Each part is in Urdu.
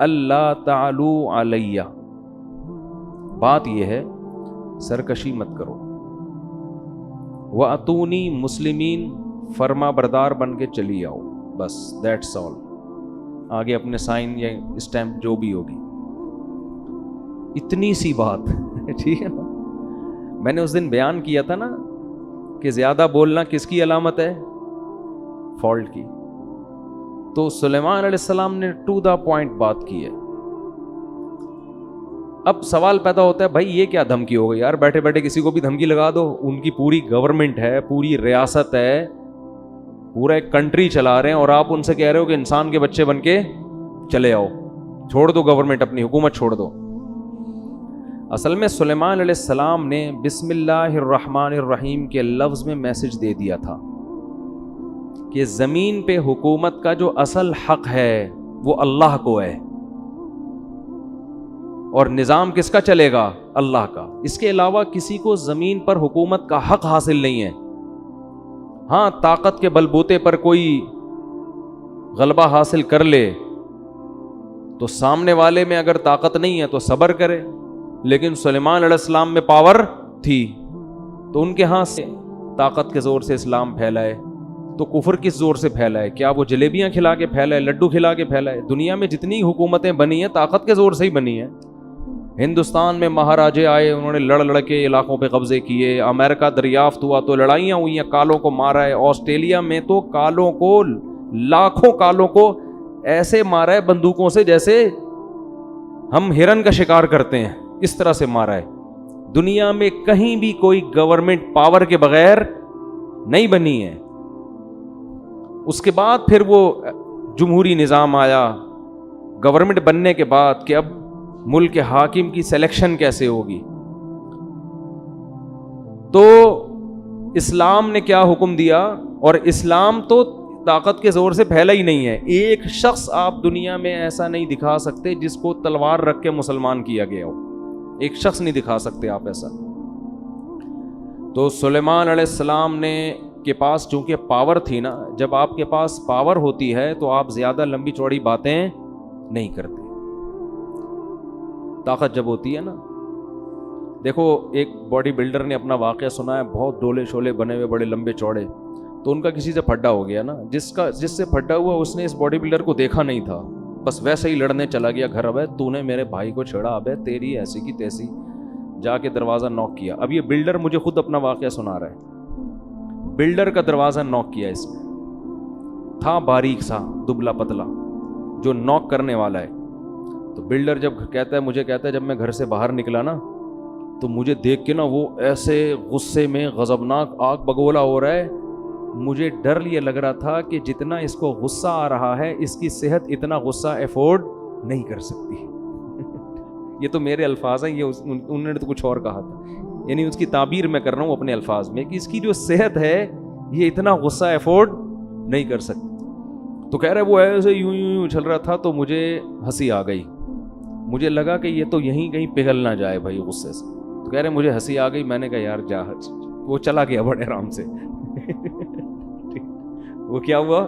اللہ تعلو علیہ، بات یہ ہے سرکشی مت کرو، وَأَتُونِي مسلمین، فرما بردار بن کے چلی آؤ، بس دیٹس آل، آگے اپنے سائن یا اسٹیمپ جو بھی ہوگی، اتنی سی بات ٹھیک ہے نا. میں نے اس دن بیان کیا تھا نا کہ زیادہ بولنا کس کی علامت ہے؟ فالٹ کی. تو سلیمان علیہ السلام نے ٹو دا پوائنٹ بات کی ہے. اب سوال پیدا ہوتا ہے بھائی یہ کیا دھمکی ہو گئی یار، بیٹھے بیٹھے کسی کو بھی دھمکی لگا دو. ان کی پوری گورنمنٹ ہے، پوری ریاست ہے، پورا ایک کنٹری چلا رہے ہیں، اور آپ ان سے کہہ رہے ہو کہ انسان کے بچے بن کے چلے آؤ، چھوڑ دو گورنمنٹ، اپنی حکومت چھوڑ دو. اصل میں سلیمان علیہ السلام نے بسم اللہ الرحمن الرحیم کے لفظ میں میسج دے دیا تھا کہ زمین پہ حکومت کا جو اصل حق ہے وہ اللہ کو ہے، اور نظام کس کا چلے گا؟ اللہ کا. اس کے علاوہ کسی کو زمین پر حکومت کا حق حاصل نہیں ہے. ہاں طاقت کے بلبوتے پر کوئی غلبہ حاصل کر لے تو سامنے والے میں اگر طاقت نہیں ہے تو صبر کرے، لیکن سلیمان علیہ السلام میں پاور تھی تو ان کے ہاں سے طاقت کے زور سے اسلام پھیلا ہے. تو کفر کس زور سے پھیلا ہے؟ کیا وہ جلیبیاں کھلا کے پھیلا ہے، لڈو کھلا کے پھیلا ہے؟ دنیا میں جتنی حکومتیں بنی ہیں طاقت کے زور سے ہی بنی ہیں. ہندوستان میں مہاراجے آئے، انہوں نے لڑ کے علاقوں پہ قبضے کیے. امریکہ دریافت ہوا تو لڑائیاں ہوئی ہیں، کالوں کو مارا ہے. آسٹریلیا میں تو کالوں کو، لاکھوں کالوں کو ایسے مارا ہے بندوقوں سے جیسے ہم ہرن کا شکار کرتے ہیں، اس طرح سے مارا ہے. دنیا میں کہیں بھی کوئی گورنمنٹ پاور کے بغیر نہیں بنی ہے. اس کے بعد پھر وہ جمہوری نظام آیا گورنمنٹ بننے کے بعد کہ اب ملک کے حاکم کی سلیکشن کیسے ہوگی. تو اسلام نے کیا حکم دیا؟ اور اسلام تو طاقت کے زور سے پھیلا ہی نہیں ہے. ایک شخص آپ دنیا میں ایسا نہیں دکھا سکتے جس کو تلوار رکھ کے مسلمان کیا گیا ہو. ایک شخص نہیں دکھا سکتے آپ ایسا. تو سلیمان علیہ السلام نے کے پاس چونکہ پاور تھی نا، جب آپ کے پاس پاور ہوتی ہے تو آپ زیادہ لمبی چوڑی باتیں نہیں کرتے. طاقت جب ہوتی ہے نا، دیکھو ایک باڈی بلڈر نے اپنا واقعہ سنا ہے، بہت ڈولے شولے بنے ہوئے، بڑے لمبے چوڑے. تو ان کا کسی سے پھڈا ہو گیا نا، جس سے پھڈا ہوا اس نے اس باڈی بلڈر کو دیکھا نہیں تھا، بس ویسے ہی لڑنے چلا گیا گھر. اب تو نے میرے بھائی کو چھیڑا، اب تیری ایسی کی تیسی. جا کے دروازہ نوک کیا. اب یہ بلڈر مجھے خود اپنا واقعہ سنا رہا ہے. بلڈر کا دروازہ نوک کیا، اس میں تھا باریک سا دبلا پتلا جو نوک کرنے والا ہے. تو بلڈر جب کہتا ہے، مجھے کہتا ہے جب میں گھر سے باہر نکلا نا تو مجھے دیکھ کے نا وہ ایسے غصے میں غضبناک آگ بگولا ہو رہا ہے. مجھے ڈر یہ لگ رہا تھا کہ جتنا اس کو غصہ آ رہا ہے اس کی صحت اتنا غصہ افورڈ نہیں کر سکتی. یہ تو میرے الفاظ ہیں، یہ انہوں نے تو کچھ اور کہا تھا، یعنی اس کی تعبیر میں کر رہا ہوں اپنے الفاظ میں کہ اس کی جو صحت ہے یہ اتنا غصہ افورڈ نہیں کر سکتی. تو کہہ رہے وہ ایسے یوں چل رہا تھا تو مجھے ہنسی آ گئی. مجھے لگا کہ یہ تو یہیں کہیں پگھل نہ جائے بھائی غصے سے. تو کہہ رہے مجھے ہنسی آ گئی. میں نے کہا یار جا. وہ چلا گیا بڑے آرام سے. وہ کیا ہوا؟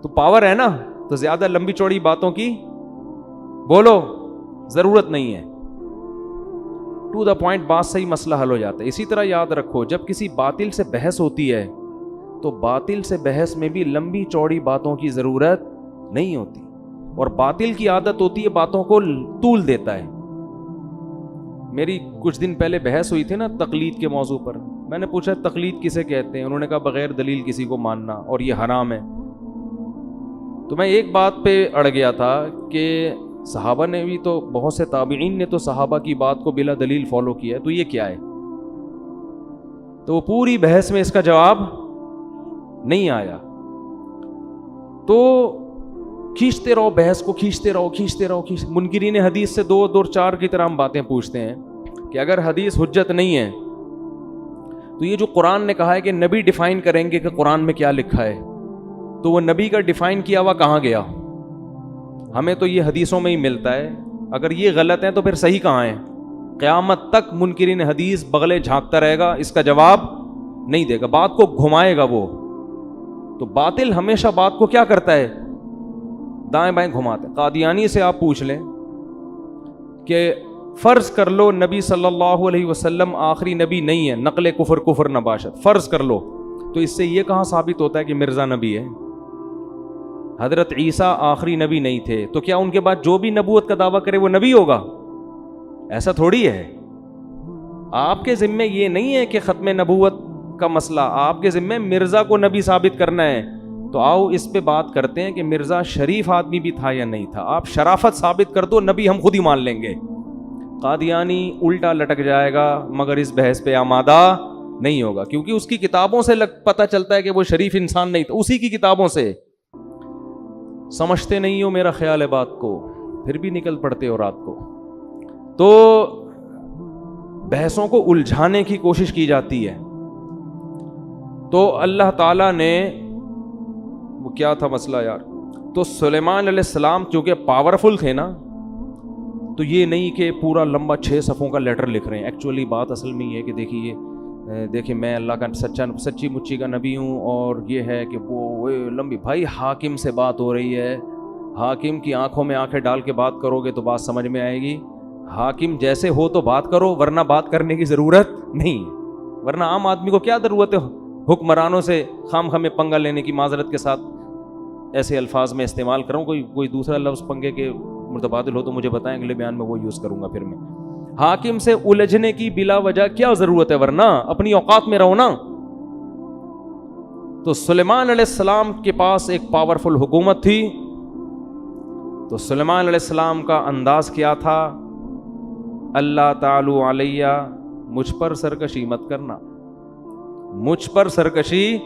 تو پاور ہے نا، تو زیادہ لمبی چوڑی باتوں کی بولو، ضرورت نہیں ہے. ٹو دا پوائنٹ بات سے ہی مسئلہ حل ہو جاتا ہے. اسی طرح یاد رکھو جب کسی باطل سے بحث ہوتی ہے تو باطل سے بحث میں بھی لمبی چوڑی باتوں کی ضرورت نہیں ہوتی، اور باطل کی عادت ہوتی ہے باتوں کو طول دیتا ہے. میری کچھ دن پہلے بحث ہوئی تھی نا تقلید کے موضوع پر. میں نے پوچھا تقلید کسے کہتے ہیں؟ انہوں نے کہا بغیر دلیل کسی کو ماننا، اور یہ حرام ہے. تو میں ایک بات پہ اڑ گیا تھا کہ صحابہ نے بھی تو، بہت سے تابعین نے تو صحابہ کی بات کو بلا دلیل فالو کیا ہے، تو یہ کیا ہے؟ تو وہ پوری بحث میں اس کا جواب نہیں آیا. تو کھینچتے رہو بحث کو، کھینچتے رہو. منکرین حدیث سے دو چار کی طرح ہم باتیں پوچھتے ہیں کہ اگر حدیث حجت نہیں ہے تو یہ جو قرآن نے کہا ہے کہ نبی ڈیفائن کریں گے کہ قرآن میں کیا لکھا ہے، تو وہ نبی کا ڈیفائن کیا ہوا کہاں گیا؟ ہمیں تو یہ حدیثوں میں ہی ملتا ہے. اگر یہ غلط ہے تو پھر صحیح کہاں ہے؟ قیامت تک منکرین حدیث بغلے جھانکتا رہے گا، اس کا جواب نہیں دے گا، بات کو گھمائے گا وہ. تو باطل ہمیشہ بات کو کیا کرتا ہے؟ دائیں بائیں گھماتے. قادیانی سے آپ پوچھ لیں کہ فرض کر لو نبی صلی اللہ علیہ وسلم آخری نبی نہیں ہے, نقل کفر کفر نباشت, فرض کر لو, تو اس سے یہ کہاں ثابت ہوتا ہے کہ مرزا نبی ہے؟ حضرت عیسیٰ آخری نبی نہیں تھے, تو کیا ان کے بعد جو بھی نبوت کا دعویٰ کرے وہ نبی ہوگا؟ ایسا تھوڑی ہے. آپ کے ذمے یہ نہیں ہے کہ ختم نبوت کا مسئلہ, آپ کے ذمے مرزا کو نبی ثابت کرنا ہے. تو آؤ اس پہ بات کرتے ہیں کہ مرزا شریف آدمی بھی تھا یا نہیں تھا. آپ شرافت ثابت کر دو, نبی ہم خود ہی مان لیں گے. قادیانی الٹا لٹک جائے گا مگر اس بحث پہ آمادہ نہیں ہوگا, کیونکہ اس کی کتابوں سے پتہ چلتا ہے کہ وہ شریف انسان نہیں تھا, اسی کی کتابوں سے. سمجھتے نہیں ہو میرا خیال ہے بات کو, پھر بھی نکل پڑتے ہو رات کو. تو بحثوں کو الجھانے کی کوشش کی جاتی ہے. تو اللہ تعالیٰ نے, وہ کیا تھا مسئلہ یار, تو سلیمان علیہ السلام چونکہ پاورفل تھے نا, تو یہ نہیں کہ پورا لمبا 6 صفحوں کا لیٹر لکھ رہے ہیں. ایکچولی بات اصل میں یہ ہے کہ دیکھیں میں اللہ کا سچی مچی کا نبی ہوں, اور یہ ہے کہ وہ لمبی, بھائی حاکم سے بات ہو رہی ہے, حاکم کی آنکھوں میں آنکھیں ڈال کے بات کرو گے تو بات سمجھ میں آئے گی. حاکم جیسے ہو تو بات کرو, ورنہ بات کرنے کی ضرورت نہیں. ورنہ عام آدمی کو کیا ضرورت ہے حکمرانوں سے خام خامے پنگا لینے کی؟ معذرت کے ساتھ ایسے الفاظ میں استعمال کروں, کوئی دوسرا لفظ پنگے کے متبادل ہو تو مجھے بتائیں, اگلے بیان میں وہ یوز کروں گا. پھر میں حاکم سے الجھنے کی بلا وجہ کیا ضرورت ہے؟ ورنہ اپنی اوقات میں رہو نا. تو سلیمان علیہ السلام کے پاس ایک پاورفل حکومت تھی. تو سلیمان علیہ السلام کا انداز کیا تھا؟ اللہ تعالی علیہ, مجھ پر سرکشی مت کرنا, مجھ پر سرکشی.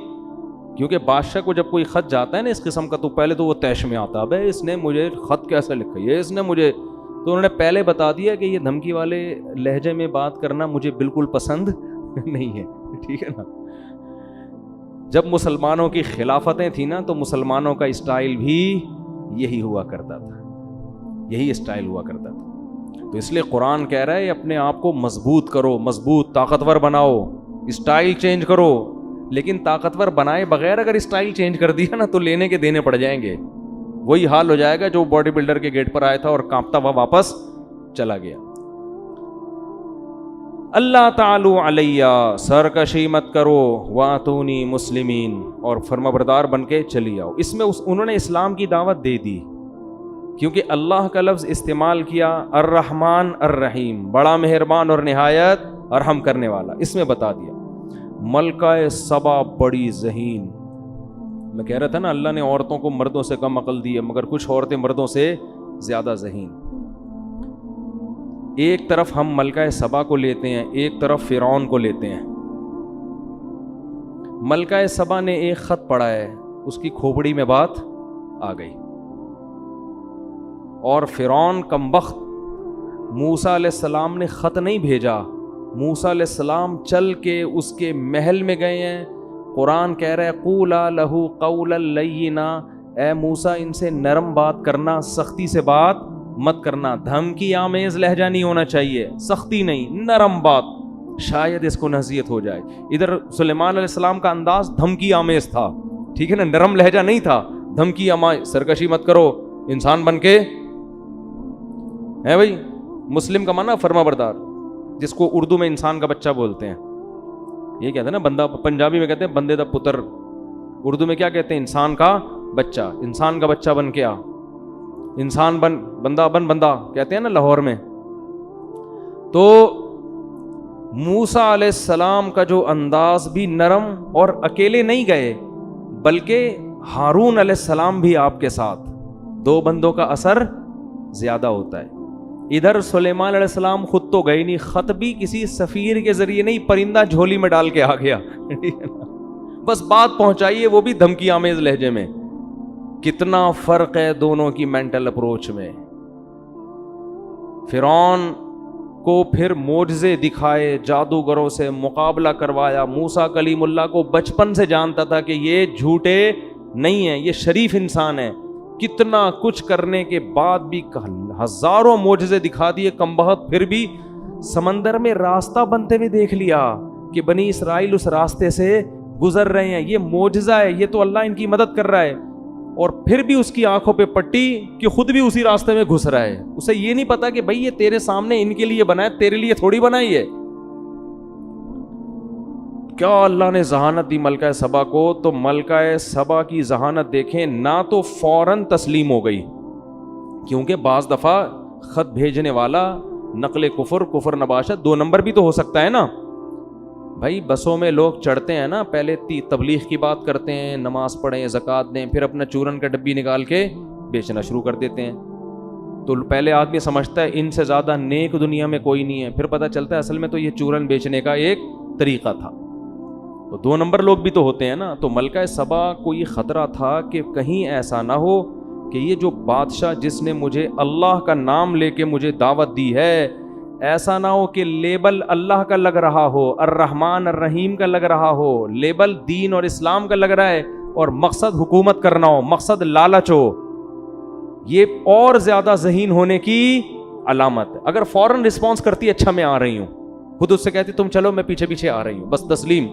کیونکہ بادشاہ کو جب کوئی خط جاتا ہے نا اس قسم کا, تو پہلے تو وہ تیش میں آتا ہے, اس نے مجھے خط کیسے لکھا ہے, اس نے مجھے, تو انہوں نے پہلے بتا دیا کہ یہ دھمکی والے لہجے میں بات کرنا مجھے بالکل پسند نہیں ہے. ٹھیک ہے نا. جب مسلمانوں کی خلافتیں تھیں نا, تو مسلمانوں کا اسٹائل بھی یہی ہوا کرتا تھا, یہی اسٹائل ہوا کرتا تھا. تو اس لیے قرآن کہہ رہا ہے اپنے آپ کو مضبوط کرو, مضبوط طاقتور بناؤ, اسٹائل چینج کرو. لیکن طاقتور بنائے بغیر اگر اسٹائل چینج کر دیا نا تو لینے کے دینے پڑ جائیں گے. وہی حال ہو جائے گا جو باڈی بلڈر کے گیٹ پر آیا تھا اور کانپتا ہوا واپس چلا گیا. اللہ تعالی علیہ, سرکشی مت کرو, واتونی مسلمین, اور فرمانبردار بن کے چلی آؤ. اس میں انہوں نے اسلام کی دعوت دے دی, کیونکہ اللہ کا لفظ استعمال کیا, الرحمن الرحیم, بڑا مہربان اور نہایت رحم کرنے والا. اس میں بتا دیا ملکہ سبا بڑی ذہین. میں کہہ رہا تھا نا اللہ نے عورتوں کو مردوں سے کم عقل دی ہے, مگر کچھ عورتیں مردوں سے زیادہ ذہین. ایک طرف ہم ملکہ سبا کو لیتے ہیں, ایک طرف فرعون کو لیتے ہیں. ملکہ سبا نے ایک خط پڑھا ہے, اس کی کھوپڑی میں بات آ گئی, اور فرعون کمبخت موسیٰ علیہ السلام نے خط نہیں بھیجا, موسیٰ علیہ السلام چل کے اس کے محل میں گئے ہیں. قرآن کہہ رہا ہے قولا لہو قولا لینا, اے موسیٰ ان سے نرم بات کرنا, سختی سے بات مت کرنا. دھمکی آمیز لہجہ نہیں ہونا چاہیے, سختی نہیں, نرم بات, شاید اس کو نصیحت ہو جائے. ادھر سلیمان علیہ السلام کا انداز دھمکی آمیز تھا, ٹھیک ہے نا, نرم لہجہ نہیں تھا. دھمکی آمیز, سرکشی مت کرو, انسان بن کے ہے بھائی. مسلم کا معنی فرما بردار, جس کو اردو میں انسان کا بچہ بولتے ہیں. یہ کہتے ہیں نا بندہ, پنجابی میں کہتے ہیں بندے دا پتر, اردو میں کیا کہتے ہیں؟ انسان کا بچہ. انسان کا بچہ بن کے آ, انسان بن, بندہ بن, بندہ کہتے ہیں نا لاہور میں. تو موسیٰ علیہ السلام کا جو انداز بھی نرم, اور اکیلے نہیں گئے بلکہ ہارون علیہ السلام بھی آپ کے ساتھ. 2 بندوں کا اثر زیادہ ہوتا ہے. ادھر سلیمان علیہ السلام خود تو گئے نہیں, خط بھی کسی سفیر کے ذریعے نہیں, پرندہ جھولی میں ڈال کے آ گیا. بس بات پہنچائیے, وہ بھی دھمکی آمیز لہجے میں. کتنا فرق ہے دونوں کی مینٹل اپروچ میں. فرعون کو پھر معجزے دکھائے, جادوگروں سے مقابلہ کروایا. موسیٰ کلیم اللہ کو بچپن سے جانتا تھا کہ یہ جھوٹے نہیں ہیں, یہ شریف انسان ہیں. کتنا کچھ کرنے کے بعد بھی ہزاروں معجزے دکھا دیے کمبخت, پھر بھی سمندر میں راستہ بنتے ہوئے دیکھ لیا کہ بنی اسرائیل اس راستے سے گزر رہے ہیں. یہ معجزہ ہے, یہ تو اللہ ان کی مدد کر رہا ہے. اور پھر بھی اس کی آنکھوں پہ پٹی کہ خود بھی اسی راستے میں گھس رہا ہے. اسے یہ نہیں پتا کہ بھائی یہ تیرے سامنے ان کے لیے بنا ہے, تیرے لیے تھوڑی بنائی ہے. کیا اللہ نے ذہانت دی ملکہ سبا کو. تو ملکہ سبا کی ذہانت دیکھیں, نہ تو فوراً تسلیم ہو گئی, کیونکہ بعض دفعہ خط بھیجنے والا نقل کفر نباشت 2 نمبر بھی تو ہو سکتا ہے نا. بھائی بسوں میں لوگ چڑھتے ہیں نا, پہلے تبلیغ کی بات کرتے ہیں, نماز پڑھیں, زکوٰۃ دیں, پھر اپنا چورن کا ڈبی نکال کے بیچنا شروع کر دیتے ہیں. تو پہلے آدمی سمجھتا ہے ان سے زیادہ نیک دنیا میں کوئی نہیں ہے, پھر پتہ چلتا ہے اصل میں تو یہ چورن بیچنے کا ایک طریقہ تھا. تو 2 نمبر لوگ بھی تو ہوتے ہیں نا. تو ملکہ سبا کو یہ خطرہ تھا کہ کہیں ایسا نہ ہو کہ یہ جو بادشاہ جس نے مجھے اللہ کا نام لے کے مجھے دعوت دی ہے, ایسا نہ ہو کہ لیبل اللہ کا لگ رہا ہو, الرحمن الرحیم کا لگ رہا ہو, لیبل دین اور اسلام کا لگ رہا ہے, اور مقصد حکومت کرنا ہو, مقصد لالچ ہو. یہ اور زیادہ ذہین ہونے کی علامت ہے. اگر فوراً رسپانس کرتی اچھا میں آ رہی ہوں, خود اس سے کہتی تم چلو میں پیچھے پیچھے آ رہی ہوں, بس تسلیم,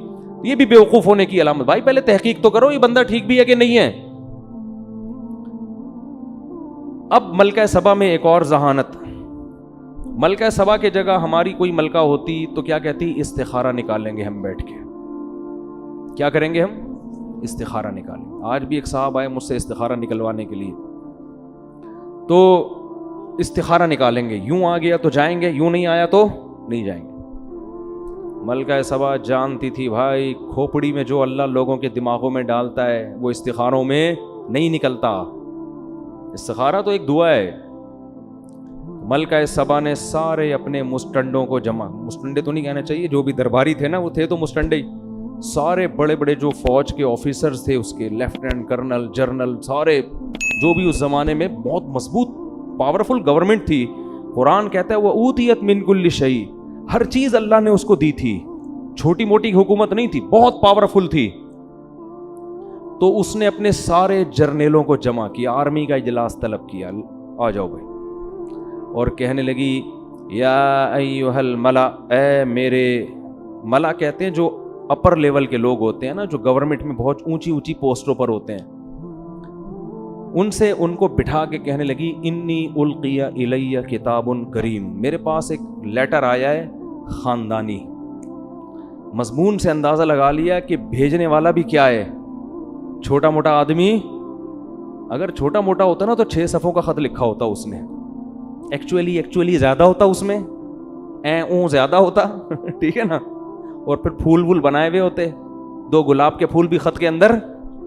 یہ بھی بیوقوف ہونے کی علامت. بھائی پہلے تحقیق تو کرو یہ بندہ ٹھیک بھی ہے کہ نہیں ہے. اب ملکہ سبا میں ایک اور ذہانت. ملکہ سبا کے جگہ ہماری کوئی ملکہ ہوتی تو کیا کہتی, استخارہ نکالیں گے ہم بیٹھ کے. کیا کریں گے ہم, استخارہ نکالیں. آج بھی ایک صاحب آئے مجھ سے استخارہ نکلوانے کے لیے, تو استخارہ نکالیں گے, یوں آ گیا تو جائیں گے, یوں نہیں آیا تو نہیں جائیں گے. ملکہ سبا جانتی تھی بھائی کھوپڑی میں جو اللہ لوگوں کے دماغوں میں ڈالتا ہے وہ استخاروں میں نہیں نکلتا. استخارہ تو ایک دعا ہے. ملکہ سبا نے سارے اپنے مسٹنڈوں کو جمع, مسٹنڈے تو نہیں کہنا چاہیے, جو بھی درباری تھے نا وہ تھے تو مسٹنڈے, سارے بڑے بڑے جو فوج کے آفیسرز تھے اس کے, لیفٹیننٹ کرنل, جرنل, سارے جو بھی اس زمانے میں بہت مضبوط پاورفل گورنمنٹ تھی. قرآن کہتا ہے وہ اوتیت من کل شیء, ہر چیز اللہ نے اس کو دی تھی, چھوٹی موٹی حکومت نہیں تھی, بہت پاورفل تھی. تو اس نے اپنے سارے جرنیلوں کو جمع کیا, آرمی کا اجلاس طلب کیا, آ جاؤ بھائی, اور کہنے لگی یا ایھا الملا, اے میرے, ملا کہتے ہیں جو اپر لیول کے لوگ ہوتے ہیں نا, جو گورنمنٹ میں بہت اونچی اونچی پوسٹوں پر ہوتے ہیں, ان سے ان کو بٹھا کے کہنے لگی انی القی الی کتاب کریم, میرے پاس ایک لیٹر آیا ہے خاندانی. مضمون سے اندازہ لگا لیا کہ بھیجنے والا بھی کیا ہے, چھوٹا موٹا آدمی. اگر چھوٹا موٹا ہوتا نا تو 6 صفحوں کا خط لکھا ہوتا اس نے, ایکچولی زیادہ ہوتا اس میں, زیادہ ہوتا ٹھیک ہے نا, اور پھر پھول بنائے ہوئے ہوتے, 2 گلاب کے پھول بھی خط کے اندر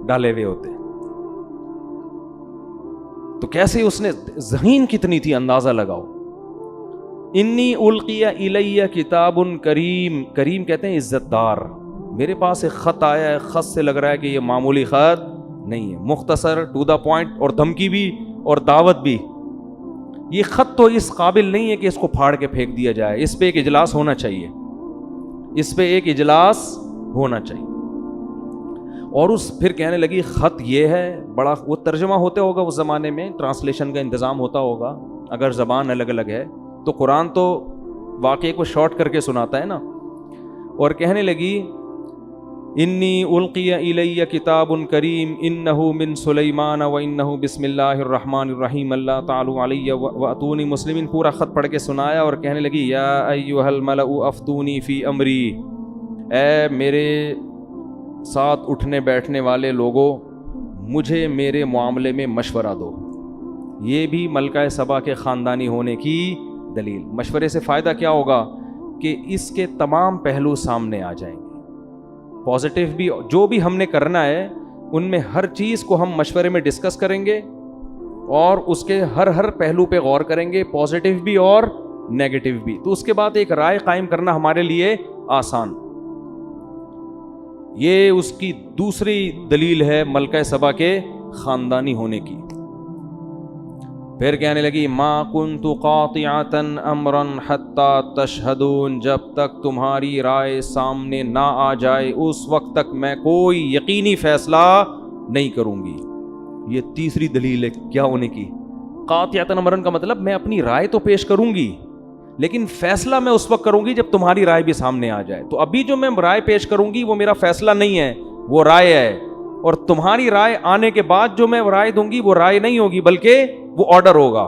ڈالے ہوئے ہوتے. تو کیسے اس نے, ذہین کتنی تھی اندازہ لگاؤ. انی القی الی کتاب کریم, کریم کہتے ہیں عزت دار. میرے پاس ایک خط آیا ہے, خط سے لگ رہا ہے کہ یہ معمولی خط نہیں ہے, مختصر, ٹو دا پوائنٹ, اور دھمکی بھی اور دعوت بھی. یہ خط تو اس قابل نہیں ہے کہ اس کو پھاڑ کے پھینک دیا جائے, اس پہ ایک اجلاس ہونا چاہیے, اس پہ ایک اجلاس ہونا چاہیے. اور اس پھر کہنے لگی خط یہ ہے, بڑا وہ ترجمہ ہوتا ہوگا اس زمانے میں, ٹرانسلیشن کا انتظام ہوتا ہوگا اگر زبان الگ الگ ہے تو. قرآن تو واقعے کو شارٹ کر کے سناتا ہے نا. اور کہنے لگی انی القی الی کتاب کریم انہ من سلیمان و انہ بسم اللہ الرحمن الرحیم اللہ تعالی علی واتونی مسلمین. پورا خط پڑھ کے سنایا اور کہنے لگی یا ایھا الملأ افتونی فی امری, اے میرے ساتھ اٹھنے بیٹھنے والے لوگوں مجھے میرے معاملے میں مشورہ دو. یہ بھی ملکہ سبا کے خاندانی ہونے کی دلیل. مشورے سے فائدہ کیا ہوگا کہ اس کے تمام پہلو سامنے آ جائیں گے, پازیٹیو بھی, جو بھی ہم نے کرنا ہے ان میں ہر چیز کو ہم مشورے میں ڈسکس کریں گے اور اس کے ہر پہلو پہ غور کریں گے, پازیٹیو بھی اور نیگیٹو بھی. تو اس کے بعد ایک رائے قائم کرنا ہمارے لیے آسان. یہ اس کی دوسری دلیل ہے ملکہ سبا کے خاندانی ہونے کی. پھر کہنے لگی ما کنت قاطعۃ امرا حتی تشہدون, جب تک تمہاری رائے سامنے نہ آ جائے اس وقت تک میں کوئی یقینی فیصلہ نہیں کروں گی. یہ تیسری دلیل ہے کیا ہونے کی, قاطعۃ امرا کا مطلب میں اپنی رائے تو پیش کروں گی لیکن فیصلہ میں اس وقت کروں گی جب تمہاری رائے بھی سامنے آ جائے. تو ابھی جو میں رائے پیش کروں گی وہ میرا فیصلہ نہیں ہے, وہ رائے ہے. اور تمہاری رائے آنے کے بعد جو میں رائے دوں گی وہ رائے نہیں ہوگی بلکہ وہ آرڈر ہوگا.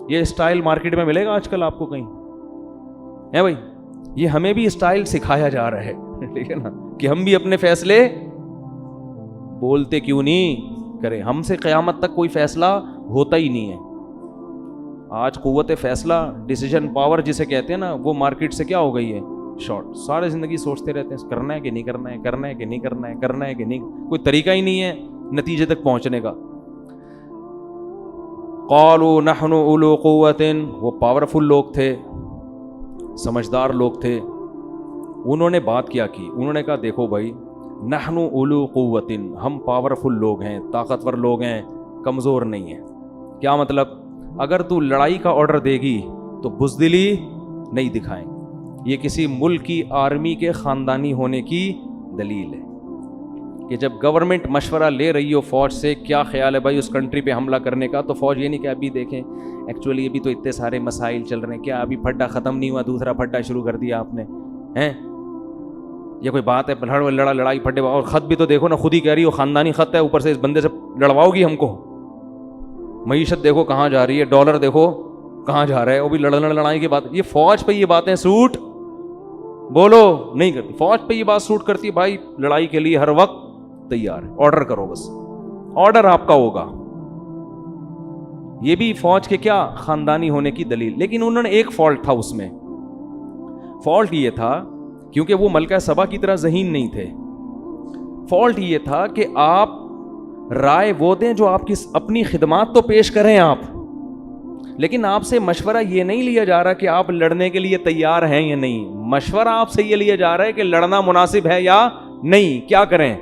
یہ اسٹائل مارکیٹ میں ملے گا آج کل آپ کو کہیں ہے بھائی؟ یہ ہمیں بھی اسٹائل سکھایا جا رہا ہے ٹھیک ہے نا, کہ ہم بھی اپنے فیصلے بولتے کیوں نہیں کریں. ہم سے قیامت تک کوئی فیصلہ ہوتا ہی نہیں ہے. آج قوت فیصلہ, ڈیسیجن پاور جسے کہتے ہیں نا, وہ مارکیٹ سے کیا ہو گئی ہے, شارٹ. سارے زندگی سوچتے رہتے ہیں کرنا ہے کہ نہیں کرنا ہے, کرنا ہے کہ نہیں کرنا ہے, کرنا ہے کہ نہیں, کوئی طریقہ ہی نہیں ہے نتیجے تک پہنچنے کا. قالوا نحن اولو قوت, وہ پاورفل لوگ تھے, سمجھدار لوگ تھے. انہوں نے بات کیا کی, انہوں نے کہا دیکھو بھائی, نحن اولو قوت, ہم پاورفل لوگ ہیں, طاقتور لوگ ہیں, کمزور نہیں ہیں. کیا مطلب؟ اگر تو لڑائی کا آرڈر دے گی تو بزدلی نہیں دکھائیں. یہ کسی ملک کی آرمی کے خاندانی ہونے کی دلیل ہے کہ جب گورنمنٹ مشورہ لے رہی ہو فوج سے, کیا خیال ہے بھائی اس کنٹری پہ حملہ کرنے کا, تو فوج یہ نہیں کہ ابھی دیکھیں ایکچولی ابھی تو اتنے سارے مسائل چل رہے ہیں, کیا ابھی پھڈا ختم نہیں ہوا, دوسرا پھڈا شروع کر دیا آپ نے ہیں, یہ کوئی بات ہے لڑائی پھڈے. اور خط بھی تو دیکھو نا, خود ہی کہہ رہی ہو خاندانی خط ہے, اوپر سے اس بندے سے لڑواؤ گی ہم کو. معیشت دیکھو کہاں جا رہی ہے, ڈالر دیکھو کہاں جا رہا ہے, وہ بھی لڑائی کی بات. یہ فوج پہ یہ باتیں سوٹ بولو نہیں کرتی. فوج پہ یہ بات سوٹ کرتی ہے, بھائی لڑائی کے لیے ہر وقت تیار ہے, آرڈر کرو, بس آرڈر آپ کا ہوگا. یہ بھی فوج کے کیا خاندانی ہونے کی دلیل. لیکن انہوں نے ایک فالٹ تھا اس میں. فالٹ یہ تھا کیونکہ وہ ملکہ سبا کی طرح ذہین نہیں تھے. فالٹ یہ تھا کہ آپ رائے وہ دیں جو آپ کی اپنی خدمات تو پیش کریں آپ, لیکن آپ سے مشورہ یہ نہیں لیا جا رہا کہ آپ لڑنے کے لیے تیار ہیں یا نہیں. مشورہ آپ سے یہ لیا جا رہا ہے کہ لڑنا مناسب ہے یا نہیں, کیا کریں.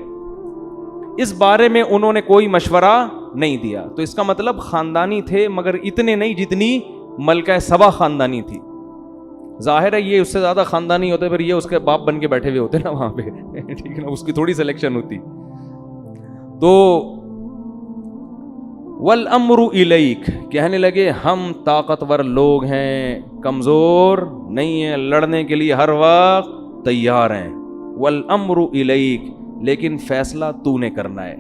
اس بارے میں انہوں نے کوئی مشورہ نہیں دیا. تو اس کا مطلب خاندانی تھے, مگر اتنے نہیں جتنی ملکہ سبا خاندانی تھی. ظاہر ہے یہ اس سے زیادہ خاندانی ہوتے پھر یہ اس کے باپ بن کے بیٹھے ہوئے ہوتے نا وہاں پہ ٹھیک ہے نا, اس کی تھوڑی سلیکشن ہوتی. تو والامر الیک, کہنے لگے ہم طاقتور لوگ ہیں, کمزور نہیں ہیں, لڑنے کے لیے ہر وقت تیار ہیں. والامر الیک, لیکن فیصلہ تو نے کرنا ہے.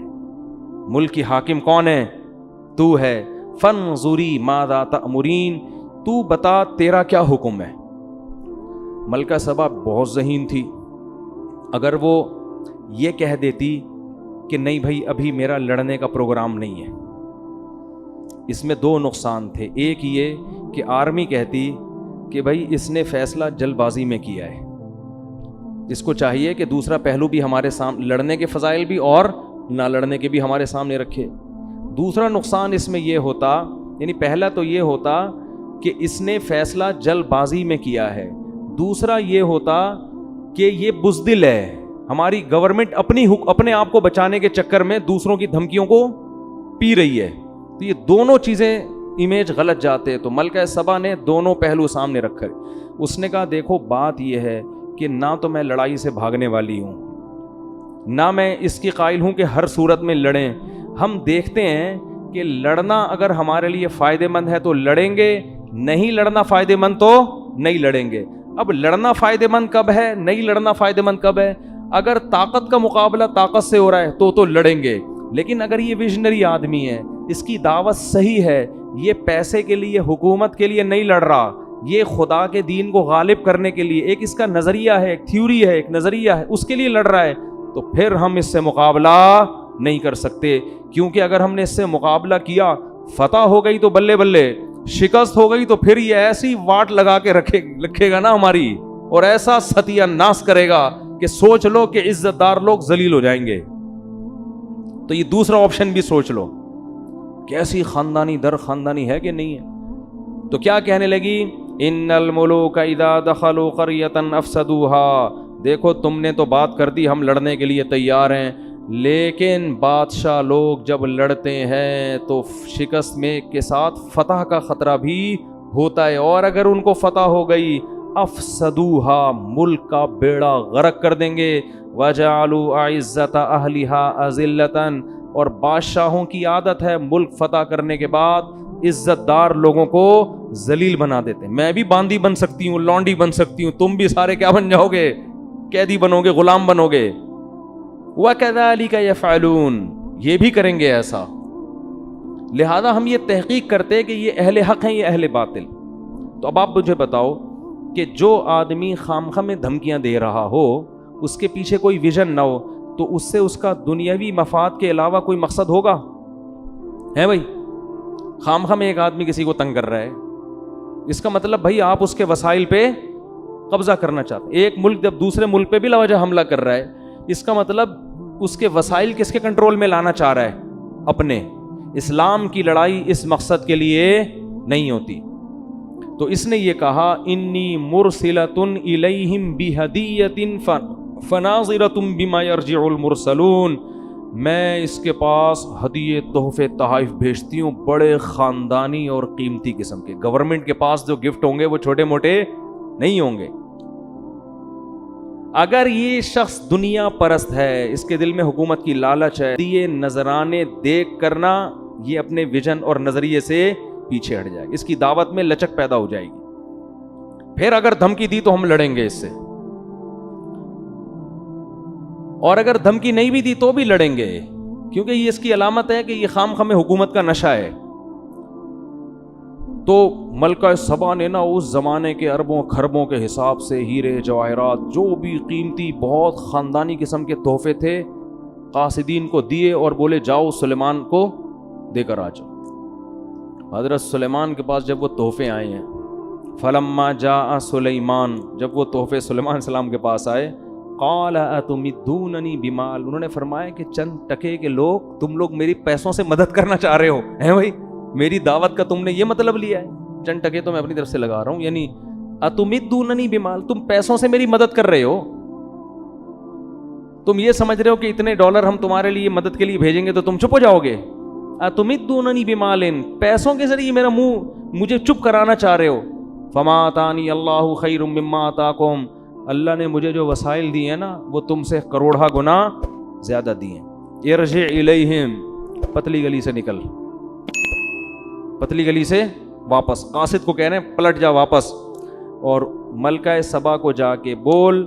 ملک کی حاکم کون ہے؟ تو ہے. فانظری ماذا تأمرین, تو بتا تیرا کیا حکم ہے. ملکہ سبا بہت ذہین تھی. اگر وہ یہ کہہ دیتی کہ نہیں بھائی ابھی میرا لڑنے کا پروگرام نہیں ہے, اس میں دو نقصان تھے. ایک یہ کہ آرمی کہتی کہ بھائی اس نے فیصلہ جلد بازی میں کیا ہے, اس کو چاہیے کہ دوسرا پہلو بھی ہمارے سامنے, لڑنے کے فضائل بھی اور نہ لڑنے کے بھی ہمارے سامنے رکھے. دوسرا نقصان اس میں یہ ہوتا, یعنی پہلا تو یہ ہوتا کہ اس نے فیصلہ جلد بازی میں کیا ہے, دوسرا یہ ہوتا کہ یہ بزدل ہے, ہماری گورنمنٹ اپنے آپ کو بچانے کے چکر میں دوسروں کی دھمکیوں کو پی رہی ہے. تو یہ دونوں چیزیں امیج غلط جاتے. تو ملکہ سبا نے دونوں پہلو سامنے رکھے. اس نے کہا دیکھو بات یہ ہے کہ نہ تو میں لڑائی سے بھاگنے والی ہوں, نہ میں اس کی قائل ہوں کہ ہر صورت میں لڑیں. ہم دیکھتے ہیں کہ لڑنا اگر ہمارے لیے فائدے مند ہے تو لڑیں گے, نہیں لڑنا فائدے مند تو نہیں لڑیں گے. اب لڑنا فائدے مند کب ہے, نہیں لڑنا فائدے مند کب ہے؟ اگر طاقت کا مقابلہ طاقت سے ہو رہا ہے تو لڑیں گے. لیکن اگر یہ ویژنری آدمی ہے, اس کی دعوت صحیح ہے, یہ پیسے کے لیے حکومت کے لیے نہیں لڑ رہا, یہ خدا کے دین کو غالب کرنے کے لیے ایک اس کا نظریہ ہے, ایک تھیوری ہے, ایک نظریہ ہے, اس کے لیے لڑ رہا ہے, تو پھر ہم اس سے مقابلہ نہیں کر سکتے. کیونکہ اگر ہم نے اس سے مقابلہ کیا, فتح ہو گئی تو بلے بلے, شکست ہو گئی تو پھر یہ ایسی واٹ لگا کے رکھے گا نا ہماری, اور ایسا ستیہ ناس کرے گا کہ سوچ لو کہ عزت دار لوگ ذلیل ہو جائیں گے. تو یہ دوسرا آپشن بھی سوچ لو, کیسی خاندانی در خاندانی ہے کہ نہیں ہے. تو کیا کہنے لگی, ان الملوک اذا دخلوا قریۃ افسدوها, دیکھو تم نے تو بات کر دی ہم لڑنے کے لیے تیار ہیں, لیکن بادشاہ لوگ جب لڑتے ہیں تو شکست میں کے ساتھ فتح کا خطرہ بھی ہوتا ہے, اور اگر ان کو فتح ہو گئی افسدوها, ملک کا بیڑا غرق کر دیں گے. وجعلوا اعزۃ اہلها اذلۃ, اور بادشاہوں کی عادت ہے ملک فتح کرنے کے بعد عزت دار لوگوں کو ذلیل بنا دیتے ہیں. میں بھی باندی بن سکتی ہوں, لونڈی بن سکتی ہوں, تم بھی سارے کیا بن جاؤ گے, قیدی بنو گے, غلام بنو گے. وَكَذَلِكَ يَفْعَلُونَ، یہ بھی کریں گے ایسا. لہذا ہم یہ تحقیق کرتے کہ یہ اہل حق ہیں یہ اہل باطل. تو اب آپ مجھے بتاؤ کہ جو آدمی خامخواہ میں دھمکیاں دے رہا ہو، اس کے پیچھے کوئی ویژن نہ ہو، تو اس سے اس کا دنیاوی مفاد کے علاوہ کوئی مقصد ہوگا؟ ہے بھائی، خامخواہ میں ایک آدمی کسی کو تنگ کر رہا ہے، اس کا مطلب بھائی آپ اس کے وسائل پہ قبضہ کرنا چاہتے ہیں. ایک ملک جب دوسرے ملک پہ بلا وجہ حملہ کر رہا ہے، اس کا مطلب اس کے وسائل کس کے کنٹرول میں لانا چاہ رہا ہے؟ اپنے. اسلام کی لڑائی اس مقصد کے لیے نہیں ہوتی. تو اس نے یہ کہا انی مرسلۃ الیہم بہدیۃ فناظرۃ بما یرجع المرسلون، میں اس کے پاس ہدیے تحفے تحائف بھیجتی ہوں بڑے خاندانی اور قیمتی قسم کے. گورنمنٹ کے پاس جو گفٹ ہوں گے وہ چھوٹے موٹے نہیں ہوں گے. اگر یہ شخص دنیا پرست ہے، اس کے دل میں حکومت کی لالچ ہے، یہ نذرانے دیکھ کرنا یہ اپنے ویژن اور نظریے سے پیچھے ہٹ جائے گا، اس کی دعوت میں لچک پیدا ہو جائے گی. پھر اگر دھمکی دی تو ہم لڑیں گے اس سے، اور اگر دھمکی نہیں بھی دی تو بھی لڑیں گے، کیونکہ یہ اس کی علامت ہے کہ یہ خامخواہ میں حکومت کا نشہ ہے. تو ملکہ سبا نے نا اس زمانے کے اربوں کھربوں کے حساب سے ہیرے جواہرات جو بھی قیمتی بہت خاندانی قسم کے تحفے تھے قاصدین کو دیے، اور بولے جاؤ سلیمان کو دے کر آ جاؤ. حضرت سلیمان کے پاس جب وہ تحفے آئے ہیں، فلما جاء سلیمان، جب وہ تحفے سلیمان علیہ السلام کے پاس آئے، قال اتمدوننی بمال، انہوں نے فرمایا کہ چند ٹکے کے لوگ، تم لوگ میری پیسوں سے مدد کرنا چاہ رہے ہو، ہیں بھائی میری دعوت کا تم نے یہ مطلب لیا ہے؟ چند ٹکے تو میں اپنی طرف سے لگا رہا ہوں، یعنی اتمدوننی بمال، تم پیسوں سے میری مدد کر رہے ہو. تم یہ سمجھ رہے ہو کہ اتنے ڈالر ہم تمہارے لیے مدد کے لیے بھیجیں گے تو تم چپ ہو جاؤ گے؟ اتمدوننی بمال، پیسوں کے ذریعے میرا منہ مجھے چپ کرانا چاہ رہے ہو. فما آتانی اللہ خیر مما آتاکم، اللہ نے مجھے جو وسائل دیے ہیں نا وہ تم سے کروڑہ گنا زیادہ دیے ہیں. ارجع الیہم، پتلی گلی سے نکل، پتلی گلی سے واپس. قاصد کو کہہ رہے ہیں پلٹ جا واپس، اور ملکہ سبا کو جا کے بول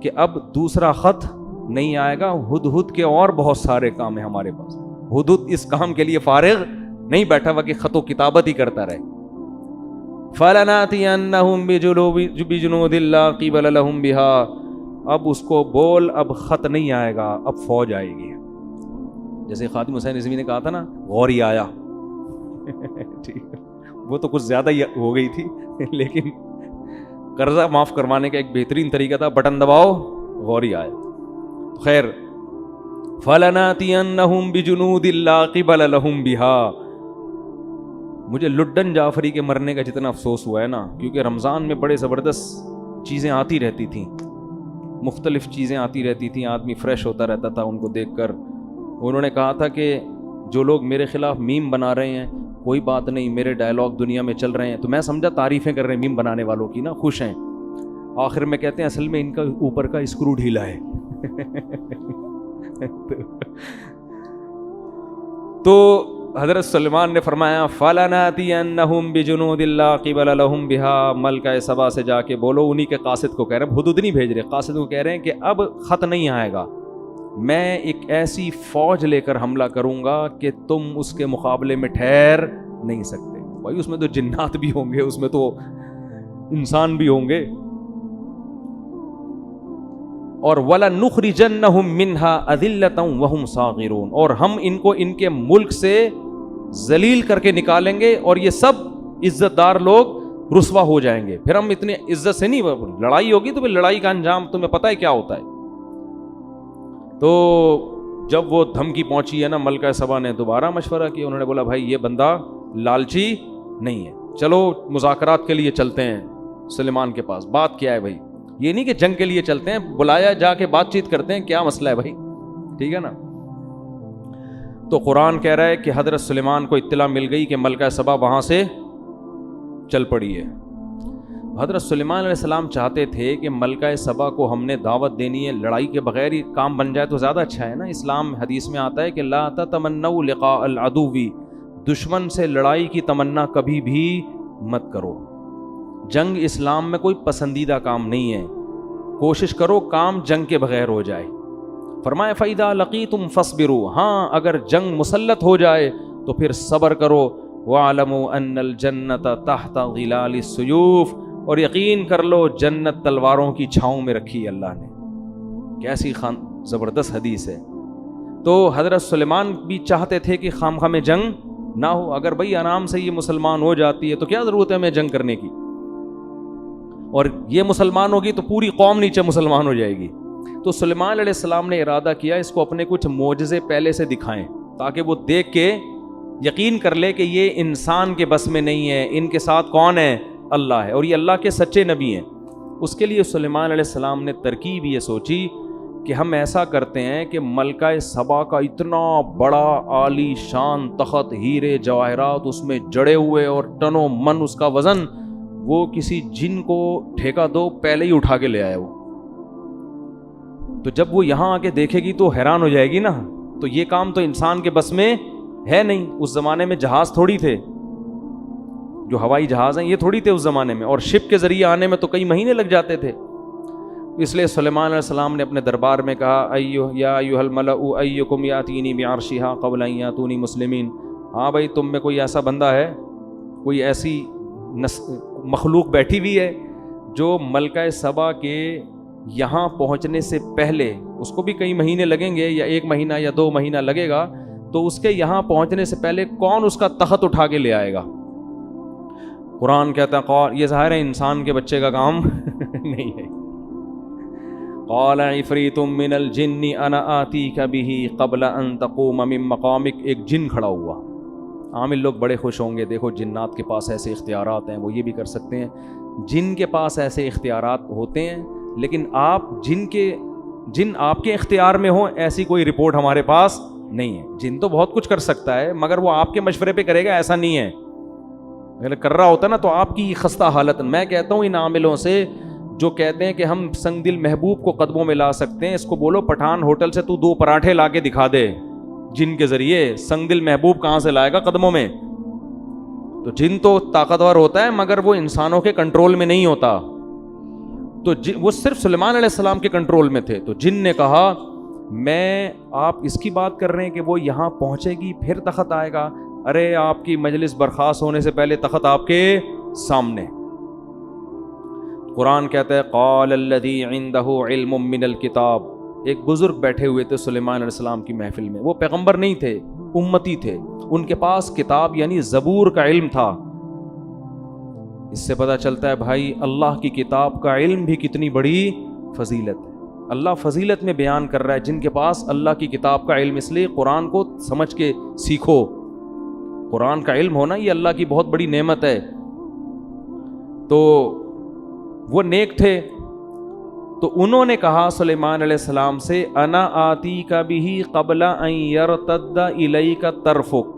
کہ اب دوسرا خط نہیں آئے گا، ہدہد کے اور بہت سارے کام ہیں ہمارے پاس. ہدہد اس کام کے لیے فارغ نہیں بیٹھا ہوا کہ خط و کتابت ہی کرتا رہے. فَلَنَأْتِيَنَّهُمْ بِجُنُودٍ لَا قِبَلَ لَهُمْ بِهَا، اب اس کو بول اب خط نہیں آئے گا، اب فوج آئے گی. جیسے خادم حسین رضوی نے کہا تھا نا غوری آیا، وہ تو کچھ زیادہ ہی ہو گئی تھی، لیکن قرضہ معاف کروانے کا ایک بہترین طریقہ تھا، بٹن دباؤ غوری آیا. خیر، فَلَنَأْتِيَنَّهُمْ بِجُنُودٍ لَا قِبَلَ لَهُمْ بِهَا. مجھے لڈن جعفری کے مرنے کا جتنا افسوس ہوا ہے نا، کیونکہ رمضان میں بڑے زبردست چیزیں آتی رہتی تھیں، مختلف چیزیں آتی رہتی تھیں، آدمی فریش ہوتا رہتا تھا ان کو دیکھ کر. انہوں نے کہا تھا کہ جو لوگ میرے خلاف میم بنا رہے ہیں کوئی بات نہیں، میرے ڈائلاگ دنیا میں چل رہے ہیں، تو میں سمجھا تعریفیں کر رہے ہیں میم بنانے والوں کی نا، خوش ہیں. آخر میں کہتے ہیں اصل میں ان کا اوپر کا اسکرو ڈھیلا ہے. تو حضرت سلیمان نے فرمایا فَلَنَأْتِيَنَّهُمْ بِجُنُودٍ لَا قِبَلَ لَهُمْ بِهَا، ملکہ سبا سے جا کے بولو، انہی کے قاصد کو کہہ رہے ہیں، ہدہد نہیں بھیج رہے، قاصد کو کہہ رہے ہیں کہ اب خط نہیں آئے گا، میں ایک ایسی فوج لے کر حملہ کروں گا کہ تم اس کے مقابلے میں ٹھہر نہیں سکتے. بھائی اس میں تو جنات بھی ہوں گے، اس میں تو انسان بھی ہوں گے. اور وَلَنُخْرِجَنَّهُمْ مِنْهَا أَذِلَّةً وَهُمْ صَاغِرُونَ، اور ہم ان کو ان کے ملک سے ذلیل کر کے نکالیں گے، اور یہ سب عزت دار لوگ رسوا ہو جائیں گے. پھر ہم اتنے عزت سے نہیں، لڑائی ہوگی تو پھر لڑائی کا انجام تمہیں پتہ ہے کیا ہوتا ہے. تو جب وہ دھمکی پہنچی ہے نا، ملکہ سبا نے دوبارہ مشورہ کیا. انہوں نے بولا بھائی یہ بندہ لالچی نہیں ہے، چلو مذاکرات کے لیے چلتے ہیں سلیمان کے پاس. بات کیا ہے بھائی؟ یہ نہیں کہ جنگ کے لیے چلتے ہیں، بلایا جا کے بات چیت کرتے ہیں، کیا مسئلہ ہے بھائی؟ ٹھیک ہے نا. تو قرآن کہہ رہا ہے کہ حضرت سلیمان کو اطلاع مل گئی کہ ملکہ سبا وہاں سے چل پڑی ہے. حضرت سلیمان علیہ السلام چاہتے تھے کہ ملکہ سبا کو ہم نے دعوت دینی ہے، لڑائی کے بغیر ہی کام بن جائے تو زیادہ اچھا ہے نا. اسلام حدیث میں آتا ہے کہ لا تتمنوا لقاء العدو، دشمن سے لڑائی کی تمنا کبھی بھی مت کرو. جنگ اسلام میں کوئی پسندیدہ کام نہیں ہے، کوشش کرو کام جنگ کے بغیر ہو جائے. فرمایا فَإِذَا لَقِيتُمْ فَاصْبِرُوا، ہاں اگر جنگ مسلط ہو جائے تو پھر صبر کرو، وَاعْلَمُوا أَنَّ الْجَنَّةَ تَحْتَ ظِلَالِ السُّيُوفِ، اور یقین کر لو جنت تلواروں کی چھاؤں میں رکھی ہے اللہ نے۔ کیسی زبردست حدیث ہے۔ تو حضرت سلیمان بھی چاہتے تھے کہ خام خواہ میں جنگ نہ ہو، اگر بھئی آرام سے یہ مسلمان ہو جاتی ہے تو کیا ضرورت ہے ہمیں جنگ کرنے کی، اور یہ مسلمان ہوگی تو پوری قوم نیچے مسلمان ہو جائے گی۔ تو سلیمان علیہ السلام نے ارادہ کیا اس کو اپنے کچھ معجزے پہلے سے دکھائیں تاکہ وہ دیکھ کے یقین کر لے کہ یہ انسان کے بس میں نہیں ہے، ان کے ساتھ کون ہے؟ اللہ ہے، اور یہ اللہ کے سچے نبی ہیں۔ اس کے لیے سلیمان علیہ السلام نے ترکیب یہ سوچی کہ ہم ایسا کرتے ہیں کہ ملکہ سبا کا اتنا بڑا عالی شان تخت، ہیرے جواہرات اس میں جڑے ہوئے اور ٹنوں من اس کا وزن، وہ کسی جن کو ٹھیکہ دو پہلے ہی اٹھا کے لے آئے وہ۔ تو جب وہ یہاں آ کے دیکھے گی تو حیران ہو جائے گی نا، تو یہ کام تو انسان کے بس میں ہے نہیں۔ اس زمانے میں جہاز تھوڑی تھے، جو ہوائی جہاز ہیں یہ تھوڑی تھے اس زمانے میں، اور شپ کے ذریعے آنے میں تو کئی مہینے لگ جاتے تھے۔ اس لیے سلیمان علیہ السلام نے اپنے دربار میں کہا یا ایھا الملأ ایکم یاتینی بعرشھا قبل ان یاتونی مسلمین، ہاں بھائی تم میں کوئی ایسا بندہ ہے، کوئی ایسی مخلوق بیٹھی ہوئی ہے جو ملکہ سبا کے یہاں پہنچنے سے پہلے، اس کو بھی کئی مہینے لگیں گے یا 1 مہینہ یا 2 مہینہ لگے گا، تو اس کے یہاں پہنچنے سے پہلے کون اس کا تخت اٹھا کے لے آئے گا؟ قرآن کہتا ہے یہ ظاہر ہے انسان کے بچے کا کام نہیں ہے۔ قال عفریت من الجن انا آتیک بہ قبل ان تقوم من مقامک، ایک جن کھڑا ہوا۔ عامل لوگ بڑے خوش ہوں گے، دیکھو جنات کے پاس ایسے اختیارات ہیں، وہ یہ بھی کر سکتے ہیں۔ جن کے پاس ایسے اختیارات ہوتے ہیں، لیکن جن آپ کے اختیار میں ہوں ایسی کوئی رپورٹ ہمارے پاس نہیں ہے۔ جن تو بہت کچھ کر سکتا ہے مگر وہ آپ کے مشورے پہ کرے گا ایسا نہیں ہے، اگر کر رہا ہوتا نا تو آپ کی خستہ حالت۔ میں کہتا ہوں ان عاملوں سے جو کہتے ہیں کہ ہم سنگ دل محبوب کو قدموں میں لا سکتے ہیں، اس کو بولو پٹھان ہوٹل سے تو 2 پراٹھے لا کے دکھا دے جن کے ذریعے، سنگ دل محبوب کہاں سے لائے گا قدموں میں؟ تو جن تو طاقتور ہوتا ہے مگر وہ انسانوں کے کنٹرول میں نہیں ہوتا، تو وہ صرف سلیمان علیہ السلام کے کنٹرول میں تھے۔ تو جن نے کہا میں آپ اس کی بات کر رہے ہیں کہ وہ یہاں پہنچے گی پھر تخت آئے گا؟ ارے آپ کی مجلس برخاست ہونے سے پہلے تخت آپ کے سامنے۔ قرآن کہتا ہے قال الذی عنده علم من الکتاب، ایک بزرگ بیٹھے ہوئے تھے سلیمان علیہ السلام کی محفل میں، وہ پیغمبر نہیں تھے، امتی تھے، ان کے پاس کتاب یعنی زبور کا علم تھا۔ اس سے پتہ چلتا ہے بھائی اللہ کی کتاب کا علم بھی کتنی بڑی فضیلت ہے۔ اللہ فضیلت میں بیان کر رہا ہے جن کے پاس اللہ کی کتاب کا علم، اس لیے قرآن کو سمجھ کے سیکھو۔ قرآن کا علم ہونا یہ اللہ کی بہت بڑی نعمت ہے۔ تو وہ نیک تھے، تو انہوں نے کہا سلیمان علیہ السلام سے انا آتیک بہ قبل ان یرتد الیک طرفک،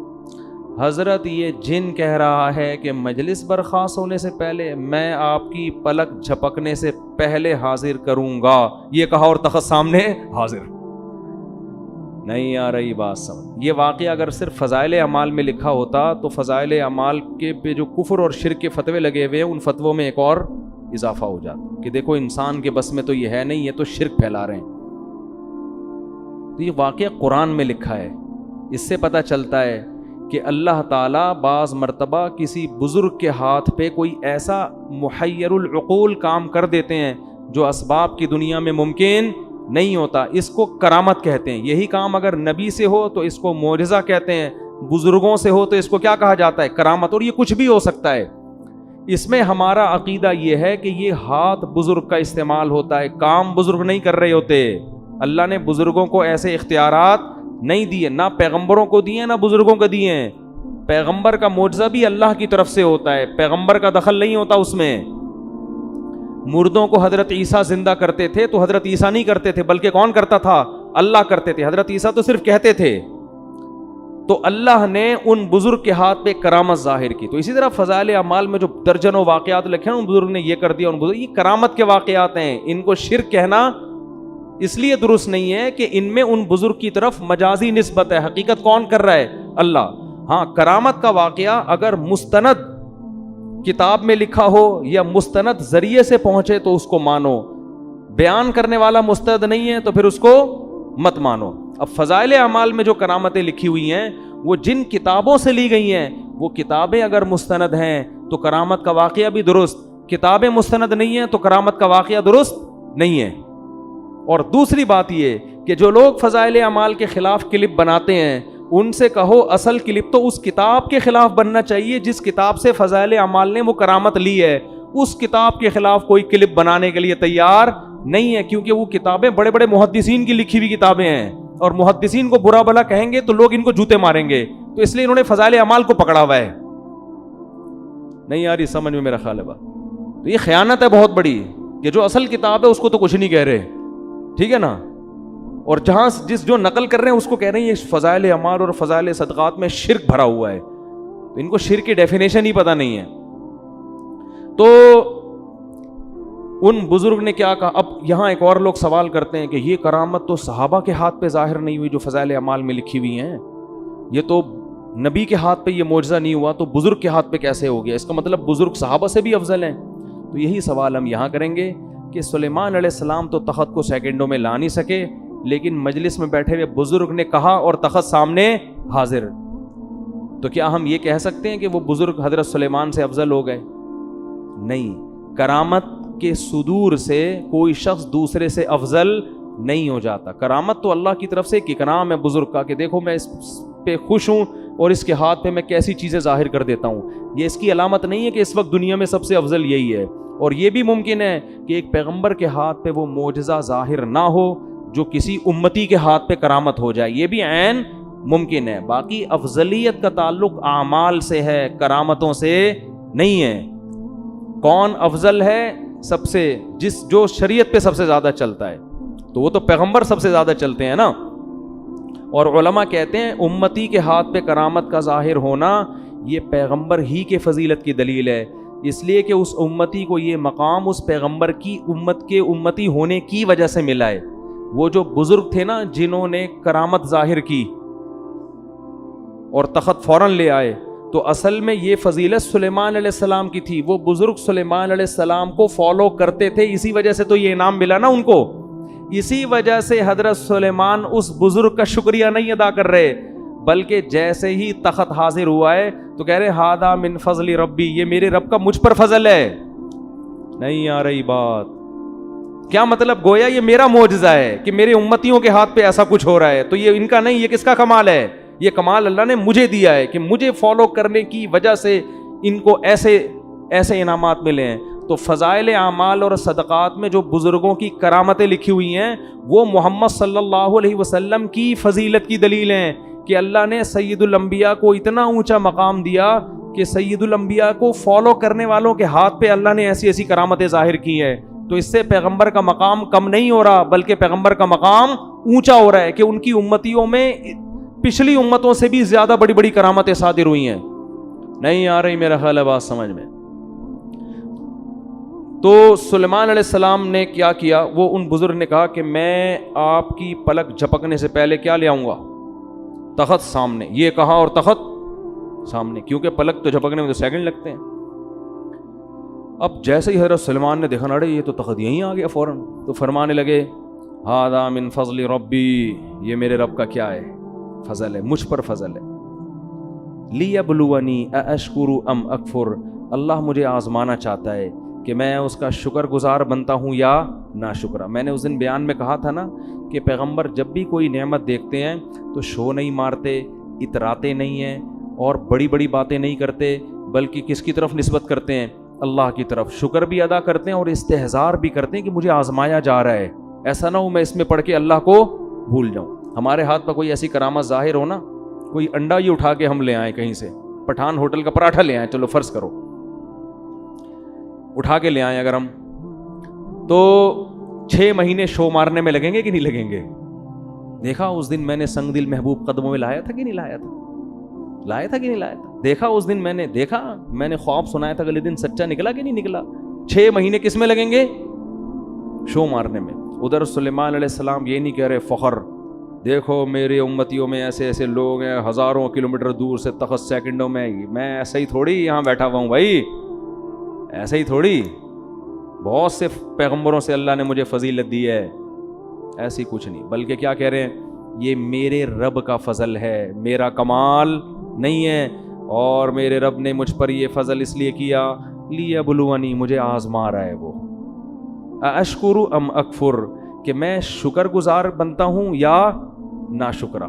حضرت یہ جن کہہ رہا ہے کہ مجلس برخاست ہونے سے پہلے میں آپ کی پلک جھپکنے سے پہلے حاضر کروں گا، یہ کہا اور تخت سامنے حاضر۔ نہیں آ رہی بات سمجھ؟ یہ واقعہ اگر صرف فضائل اعمال میں لکھا ہوتا تو فضائل اعمال کے پہ جو کفر اور شرک کے فتوے لگے ہوئے ہیں ان فتووں میں ایک اور اضافہ ہو جاتا کہ دیکھو انسان کے بس میں تو یہ ہے نہیں، یہ تو شرک پھیلا رہے ہیں۔ تو یہ واقعہ قرآن میں لکھا ہے، اس سے پتہ چلتا ہے کہ اللہ تعالیٰ بعض مرتبہ کسی بزرگ کے ہاتھ پہ کوئی ایسا محیر العقول کام کر دیتے ہیں جو اسباب کی دنیا میں ممکن نہیں ہوتا، اس کو کرامت کہتے ہیں۔ یہی کام اگر نبی سے ہو تو اس کو معجزہ کہتے ہیں، بزرگوں سے ہو تو اس کو کیا کہا جاتا ہے؟ کرامت۔ اور یہ کچھ بھی ہو سکتا ہے۔ اس میں ہمارا عقیدہ یہ ہے کہ یہ ہاتھ بزرگ کا استعمال ہوتا ہے، کام بزرگ نہیں کر رہے ہوتے۔ اللہ نے بزرگوں کو ایسے اختیارات نہیں دیے، نہ پیغمبروں کو دیے نہ بزرگوں کو دیے ہیں۔ پیغمبر کا معجزہ بھی اللہ کی طرف سے ہوتا ہے، پیغمبر کا دخل نہیں ہوتا اس میں۔ مردوں کو حضرت عیسیٰ زندہ کرتے تھے تو حضرت عیسیٰ نہیں کرتے تھے، بلکہ کون کرتا تھا؟ اللہ کرتے تھے۔ حضرت عیسیٰ تو صرف کہتے تھے۔ تو اللہ نے ان بزرگ کے ہاتھ پہ کرامت ظاہر کی۔ تو اسی طرح فضائل اعمال میں جو درجنوں واقعات لکھے ہیں ان بزرگ نے یہ کر دیا، ان بزرگ، یہ کرامت کے واقعات ہیں، ان کو شرک کہنا اس لیے درست نہیں ہے کہ ان میں ان بزرگ کی طرف مجازی نسبت ہے، حقیقت کون کر رہا ہے؟ اللہ۔ ہاں کرامت کا واقعہ اگر مستند کتاب میں لکھا ہو یا مستند ذریعے سے پہنچے تو اس کو مانو، بیان کرنے والا مستند نہیں ہے تو پھر اس کو مت مانو. اب فضائل اعمال میں جو کرامتیں لکھی ہوئی ہیں وہ جن کتابوں سے لی گئی ہیں وہ کتابیں اگر مستند ہیں تو کرامت کا واقعہ بھی درست, کتابیں مستند نہیں ہیں تو کرامت کا واقعہ درست نہیں ہے. اور دوسری بات یہ کہ جو لوگ فضائل اعمال کے خلاف کلپ بناتے ہیں ان سے کہو اصل کلپ تو اس کتاب کے خلاف بننا چاہیے جس کتاب سے فضائل اعمال نے وہ کرامت لی ہے. اس کتاب کے خلاف کوئی کلپ بنانے کے لیے تیار نہیں ہے, کیونکہ وہ کتابیں بڑے بڑے محدثین کی لکھی ہوئی کتابیں ہیں, اور محدثین کو برا بھلا کہیں گے تو لوگ ان کو جوتے ماریں گے, تو اس لیے انہوں نے فضائل اعمال کو پکڑا ہوا ہے. نہیں آ رہی سمجھ میں میرا خیال ہے بات. تو یہ خیانت ہے بہت بڑی کہ جو اصل کتاب ہے اس کو تو کچھ نہیں کہہ رہے, ٹھیک ہے نا, اور جہاں جو نقل کر رہے ہیں اس کو کہہ رہے ہیں یہ فضائل اعمال اور فضائل صدقات میں شرک بھرا ہوا ہے. تو ان کو شرک کی ڈیفینیشن ہی پتہ نہیں ہے. تو ان بزرگ نے کیا کہا. اب یہاں ایک اور لوگ سوال کرتے ہیں کہ یہ کرامت تو صحابہ کے ہاتھ پہ ظاہر نہیں ہوئی جو فضائل اعمال میں لکھی ہوئی ہیں, یہ تو نبی کے ہاتھ پہ یہ معجزہ نہیں ہوا تو بزرگ کے ہاتھ پہ کیسے ہو گیا؟ اس کا مطلب بزرگ صحابہ سے بھی افضل ہیں. تو یہی سوال ہم یہاں کریں گے کہ سلیمان علیہ السلام تو تخت کو سیکنڈوں میں لا نہیں سکے, لیکن مجلس میں بیٹھے ہوئے بزرگ نے کہا اور تخت سامنے حاضر. تو کیا ہم یہ کہہ سکتے ہیں کہ وہ بزرگ حضرت سلیمان سے افضل ہو گئے؟ نہیں. کرامت کے صدور سے کوئی شخص دوسرے سے افضل نہیں ہو جاتا. کرامت تو اللہ کی طرف سے ایک اکرام ہے بزرگ کا کہ دیکھو میں اس پہ خوش ہوں اور اس کے ہاتھ پہ میں کیسی چیزیں ظاہر کر دیتا ہوں. یہ اس کی علامت نہیں ہے کہ اس وقت دنیا میں سب سے افضل یہی ہے. اور یہ بھی ممکن ہے کہ ایک پیغمبر کے ہاتھ پہ وہ معجزہ ظاہر نہ ہو جو کسی امتی کے ہاتھ پہ کرامت ہو جائے, یہ بھی عین ممکن ہے. باقی افضلیت کا تعلق اعمال سے ہے, کرامتوں سے نہیں ہے. کون افضل ہے سب سے؟ جو شریعت پہ سب سے زیادہ چلتا ہے, تو وہ تو پیغمبر سب سے زیادہ چلتے ہیں نا. اور علماء کہتے ہیں امتی کے ہاتھ پہ کرامت کا ظاہر ہونا یہ پیغمبر ہی کے فضیلت کی دلیل ہے, اس لیے کہ اس امتی کو یہ مقام اس پیغمبر کی امت کے امتی ہونے کی وجہ سے ملا ہے. وہ جو بزرگ تھے نا جنہوں نے کرامت ظاہر کی اور تخت فوراً لے آئے, تو اصل میں یہ فضیلت سلیمان علیہ السلام کی تھی. وہ بزرگ سلیمان علیہ السلام کو فالو کرتے تھے, اسی وجہ سے تو یہ انعام ملا نا ان کو. اسی وجہ سے حضرت سلیمان اس بزرگ کا شکریہ نہیں ادا کر رہے, بلکہ جیسے ہی تخت حاضر ہوا ہے تو کہہ رہے ہادہ من فضل ربی, یہ میرے رب کا مجھ پر فضل ہے. نہیں آ رہی بات؟ کیا مطلب؟ گویا یہ میرا معجزہ ہے کہ میرے امتیوں کے ہاتھ پہ ایسا کچھ ہو رہا ہے, تو یہ ان کا نہیں, یہ کس کا کمال ہے؟ یہ کمال اللہ نے مجھے دیا ہے کہ مجھے فالو کرنے کی وجہ سے ان کو ایسے انعامات ملے ہیں. تو فضائل اعمال اور صدقات میں جو بزرگوں کی کرامتیں لکھی ہوئی ہیں وہ محمد صلی اللہ علیہ وسلم کی فضیلت کی دلیل ہیں کہ اللہ نے سید الانبیاء کو اتنا اونچا مقام دیا کہ سید الانبیاء کو فالو کرنے والوں کے ہاتھ پہ اللہ نے ایسی ایسی کرامتیں ظاہر کی ہیں. تو اس سے پیغمبر کا مقام کم نہیں ہو رہا, بلکہ پیغمبر کا مقام اونچا ہو رہا ہے کہ ان کی امتیوں میں پچھلی امتوں سے بھی زیادہ بڑی بڑی کرامتیں صادر ہوئی ہیں. نہیں آ رہی میرا خیال ہے بات سمجھ میں؟ تو سلیمان علیہ السلام نے کیا کیا؟ وہ ان بزرگ نے کہا کہ میں آپ کی پلک جھپکنے سے پہلے کیا لے آؤں گا؟ تخت سامنے. یہ کہا اور تخت سامنے, کیونکہ پلک تو جھپکنے میں تو سیکنڈ لگتے ہیں. اب جیسے ہی حضرت سلیمان نے دیکھا اڑے یہ تو تخت یہیں آ گیا فوراً, تو فرمانے لگے ہذا من فضل ربی, یہ میرے رب کا کیا ہے؟ فضل ہے, مجھ پر فضل ہے. لیبلونی ااشکر ام اکفر, اللہ مجھے آزمانا چاہتا ہے کہ میں اس کا شکر گزار بنتا ہوں یا ناشکرا. میں نے اس دن بیان میں کہا تھا نا کہ پیغمبر جب بھی کوئی نعمت دیکھتے ہیں تو شو نہیں مارتے, اتراتے نہیں ہیں اور بڑی بڑی باتیں نہیں کرتے, بلکہ کس کی طرف نسبت کرتے ہیں؟ اللہ کی طرف. شکر بھی ادا کرتے ہیں اور استحضار بھی کرتے ہیں کہ مجھے آزمایا جا رہا ہے, ایسا نہ ہو میں اس میں پڑھ کے اللہ کو بھول جاؤں. ہمارے ہاتھ پر کوئی ایسی کرامت ظاہر ہو نا, کوئی انڈا ہی اٹھا کے ہم لے آئیں کہیں سے, پٹھان ہوٹل کا پراٹھا لے آئیں, چلو فرض کرو اٹھا کے لے آئیں اگر ہم, تو 6 مہینے شو مارنے میں لگیں گے کہ نہیں لگیں گے؟ دیکھا اس دن میں نے سنگ دل محبوب قدموں میں لایا تھا کہ نہیں لایا تھا؟ لایا تھا کہ نہیں لایا تھا؟ دیکھا اس دن میں نے خواب سنایا تھا, اگلے دن سچا نکلا کہ نہیں نکلا؟ 6 مہینے کس میں لگیں گے؟ شو مارنے میں. ادھر سلیمان علیہ السلام یہ نہیں کہہ رہے فخر, دیکھو میرے امتیوں میں ایسے ایسے لوگ ہیں ہزاروں کلومیٹر دور سے تخت سیکنڈوں میں ایسا ہی تھوڑی یہاں بیٹھا ہوا ہوں بھائی, ایسا ہی تھوڑی, بہت سے پیغمبروں سے اللہ نے مجھے فضیلت دی ہے. ایسی کچھ نہیں، بلکہ کیا کہہ رہے ہیں، یہ میرے رب کا فضل ہے، میرا کمال نہیں ہے، اور میرے رب نے مجھ پر یہ فضل اس لیے کیا لیبلونی، مجھے آزما رہا ہے وہ، اشکر ام اکفر، کہ میں شکر گزار بنتا ہوں یا ناشکرا۔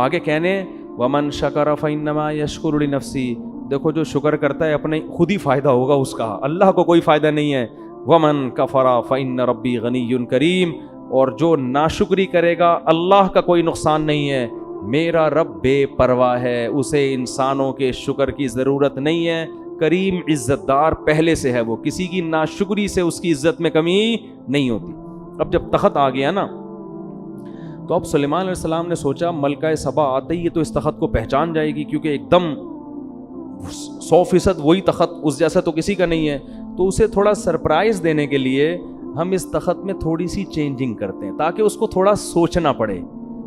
آگے کہنے ومن شکر فانما یشکر لنفسی، دیکھو جو شکر کرتا ہے اپنے خود ہی فائدہ ہوگا اس کا، اللہ کو کوئی فائدہ نہیں ہے۔ ومن کفر فان ربی غنی کریم، اور جو ناشکری کرے گا اللہ کا کوئی نقصان نہیں ہے، میرا رب بے پرواہ ہے، اسے انسانوں کے شکر کی ضرورت نہیں ہے، کریم عزت دار پہلے سے ہے، وہ کسی کی ناشکری سے اس کی عزت میں کمی نہیں ہوتی۔ اب جب تخت آ گیا نا، تو اب سلیمان علیہ السلام نے سوچا ملکہ سبا آتے ہی تو اس تخت کو پہچان جائے گی، کیونکہ ایک دم 100% وہی تخت، اس جیسا تو کسی کا نہیں ہے، تو اسے تھوڑا سرپرائز دینے کے لیے ہم اس تخت میں تھوڑی سی چینجنگ کرتے ہیں تاکہ اس کو تھوڑا سوچنا پڑے۔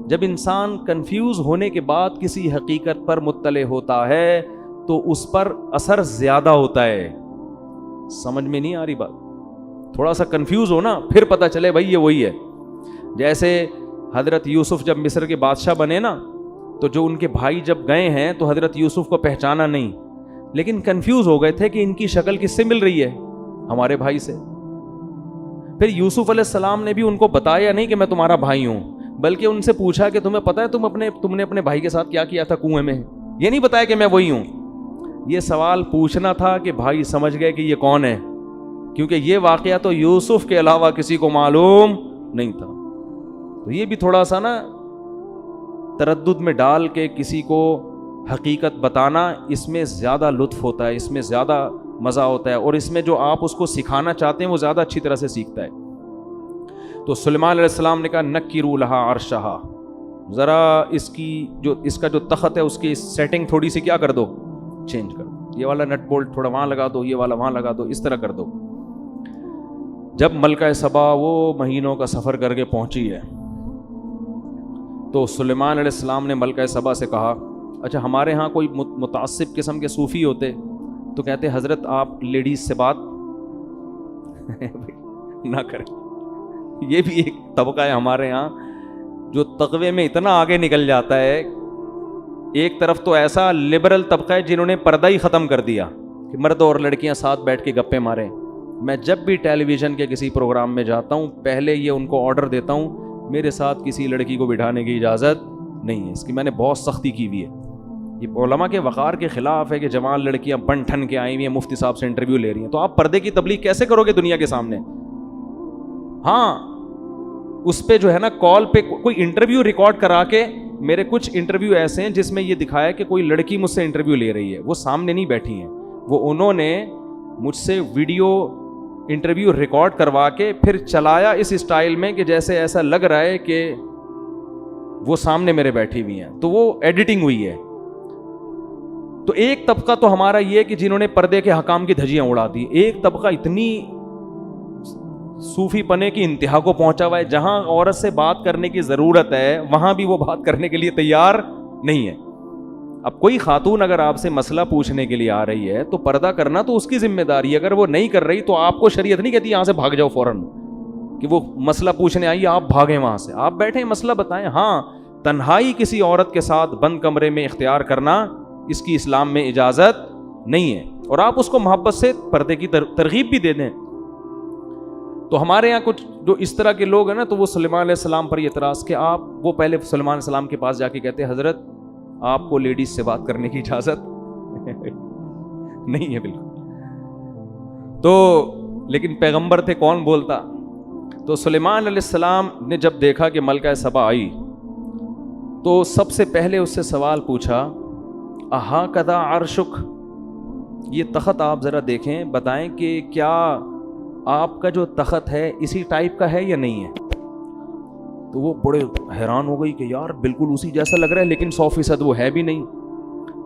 جب انسان کنفیوز ہونے کے بعد کسی حقیقت پر مطلع ہوتا ہے تو اس پر اثر زیادہ ہوتا ہے۔ سمجھ میں نہیں آ رہی بات؟ تھوڑا سا کنفیوز ہو نا، پھر پتہ چلے بھائی یہ وہی ہے۔ جیسے حضرت یوسف جب مصر کے بادشاہ بنے نا، تو جو ان کے بھائی جب گئے ہیں تو حضرت یوسف کو پہچانا نہیں، لیکن کنفیوز ہو گئے تھے کہ ان کی شکل کس سے مل رہی ہے، ہمارے بھائی سے۔ پھر یوسف علیہ السلام نے بھی ان کو بتایا نہیں کہ میں تمہارا بھائی ہوں، بلکہ ان سے پوچھا کہ تمہیں پتہ ہے تم نے اپنے بھائی کے ساتھ کیا کیا تھا کنویں میں؟ یہ نہیں بتایا کہ میں وہی ہوں۔ یہ سوال پوچھنا تھا کہ بھائی سمجھ گئے کہ یہ کون ہے، کیونکہ یہ واقعہ تو یوسف کے علاوہ کسی کو معلوم نہیں تھا۔ تو یہ بھی تھوڑا سا نا تردد میں ڈال کے کسی کو حقیقت بتانا، اس میں زیادہ لطف ہوتا ہے، اس میں زیادہ مزہ ہوتا ہے، اور اس میں جو آپ اس کو سکھانا چاہتے ہیں وہ زیادہ اچھی طرح سے سیکھتا ہے۔ تو سلیمان علیہ السلام نے کہا نکروا لہا عرشہا، ذرا اس کا جو تخت ہے اس کی سیٹنگ تھوڑی سی کیا کر دو، چینج کر دو، یہ والا نٹ بولٹ تھوڑا وہاں لگا دو، یہ والا وہاں لگا دو، اس طرح کر دو۔ جب ملکہ سبا وہ مہینوں کا سفر کر کے پہنچی ہے تو سلیمان علیہ السلام نے ملکہ سبا سے کہا اچھا ہمارے ہاں کوئی متعصب قسم کے صوفی ہوتے تو کہتے حضرت آپ لیڈیز سے بات نہ کریں۔ یہ بھی ایک طبقہ ہے ہمارے ہاں جو تقوی میں اتنا آگے نکل جاتا ہے۔ ایک طرف تو ایسا لبرل طبقہ ہے جنہوں نے پردہ ہی ختم کر دیا کہ مرد اور لڑکیاں ساتھ بیٹھ کے گپے ماریں۔ میں جب بھی ٹیلی ویژن کے کسی پروگرام میں جاتا ہوں پہلے یہ ان کو آرڈر دیتا ہوں میرے ساتھ کسی لڑکی کو بٹھانے کی اجازت نہیں ہے، اس کی میں نے بہت سختی کی ہوئی ہے۔ یہ علماء کے وقار کے خلاف ہے کہ جوان لڑکیاں بن ٹھن کے آئی ہوئی ہیں، مفتی صاحب سے انٹرویو لے رہی ہیں، تو آپ پردے کی تبلیغ کیسے کرو گے دنیا کے سامنے؟ ہاں اس پہ جو ہے نا کال پہ کوئی انٹرویو ریکارڈ کرا کے، میرے کچھ انٹرویو ایسے ہیں جس میں یہ دکھایا کہ کوئی لڑکی مجھ سے انٹرویو لے رہی ہے، وہ سامنے نہیں بیٹھی ہیں، وہ انہوں نے مجھ سے ویڈیو انٹرویو ریکارڈ کروا کے پھر چلایا اس اسٹائل میں کہ جیسے ایسا لگ رہا ہے کہ وہ سامنے میرے بیٹھی ہوئی ہیں، تو وہ ایڈیٹنگ ہوئی ہے۔ تو ایک طبقہ تو ہمارا یہ کہ جنہوں نے پردے کے حکام کی دھجیاں اڑا دی، ایک طبقہ اتنی صوفی پنے کی انتہا کو پہنچا ہوا ہے جہاں عورت سے بات کرنے کی ضرورت ہے وہاں بھی وہ بات کرنے کے لیے تیار نہیں ہے۔ اب کوئی خاتون اگر آپ سے مسئلہ پوچھنے کے لیے آ رہی ہے تو پردہ کرنا تو اس کی ذمہ داری ہے، اگر وہ نہیں کر رہی تو آپ کو شریعت نہیں کہتی یہاں سے بھاگ جاؤ فوراً، کہ وہ مسئلہ پوچھنے آئی آپ بھاگیں وہاں سے، آپ بیٹھیں مسئلہ بتائیں۔ ہاں تنہائی کسی عورت کے ساتھ بند کمرے میں اختیار کرنا اس کی اسلام میں اجازت نہیں ہے، اور آپ اس کو محبت سے پردے کی ترغیب بھی دے دیں۔ تو ہمارے یہاں کچھ جو اس طرح کے لوگ ہیں نا، تو وہ سلیمان علیہ السلام پر یہ اعتراض کہ وہ پہلے سلیمان علیہ السلام کے پاس جا کے کہتے حضرت آپ کو لیڈیز سے بات کرنے کی اجازت نہیں ہے بالکل۔ تو لیکن پیغمبر تھے، کون بولتا؟ تو سلیمان علیہ السلام نے جب دیکھا کہ ملکہ سبا آئی تو سب سے پہلے اس سے سوال پوچھا اہا کذا عرشک، یہ تخت آپ ذرا دیکھیں، بتائیں کہ کیا آپ کا جو تخت ہے اسی ٹائپ کا ہے یا نہیں ہے؟ تو وہ بڑے حیران ہو گئی کہ یار بالکل اسی جیسا لگ رہا ہے لیکن 100% وہ ہے بھی نہیں۔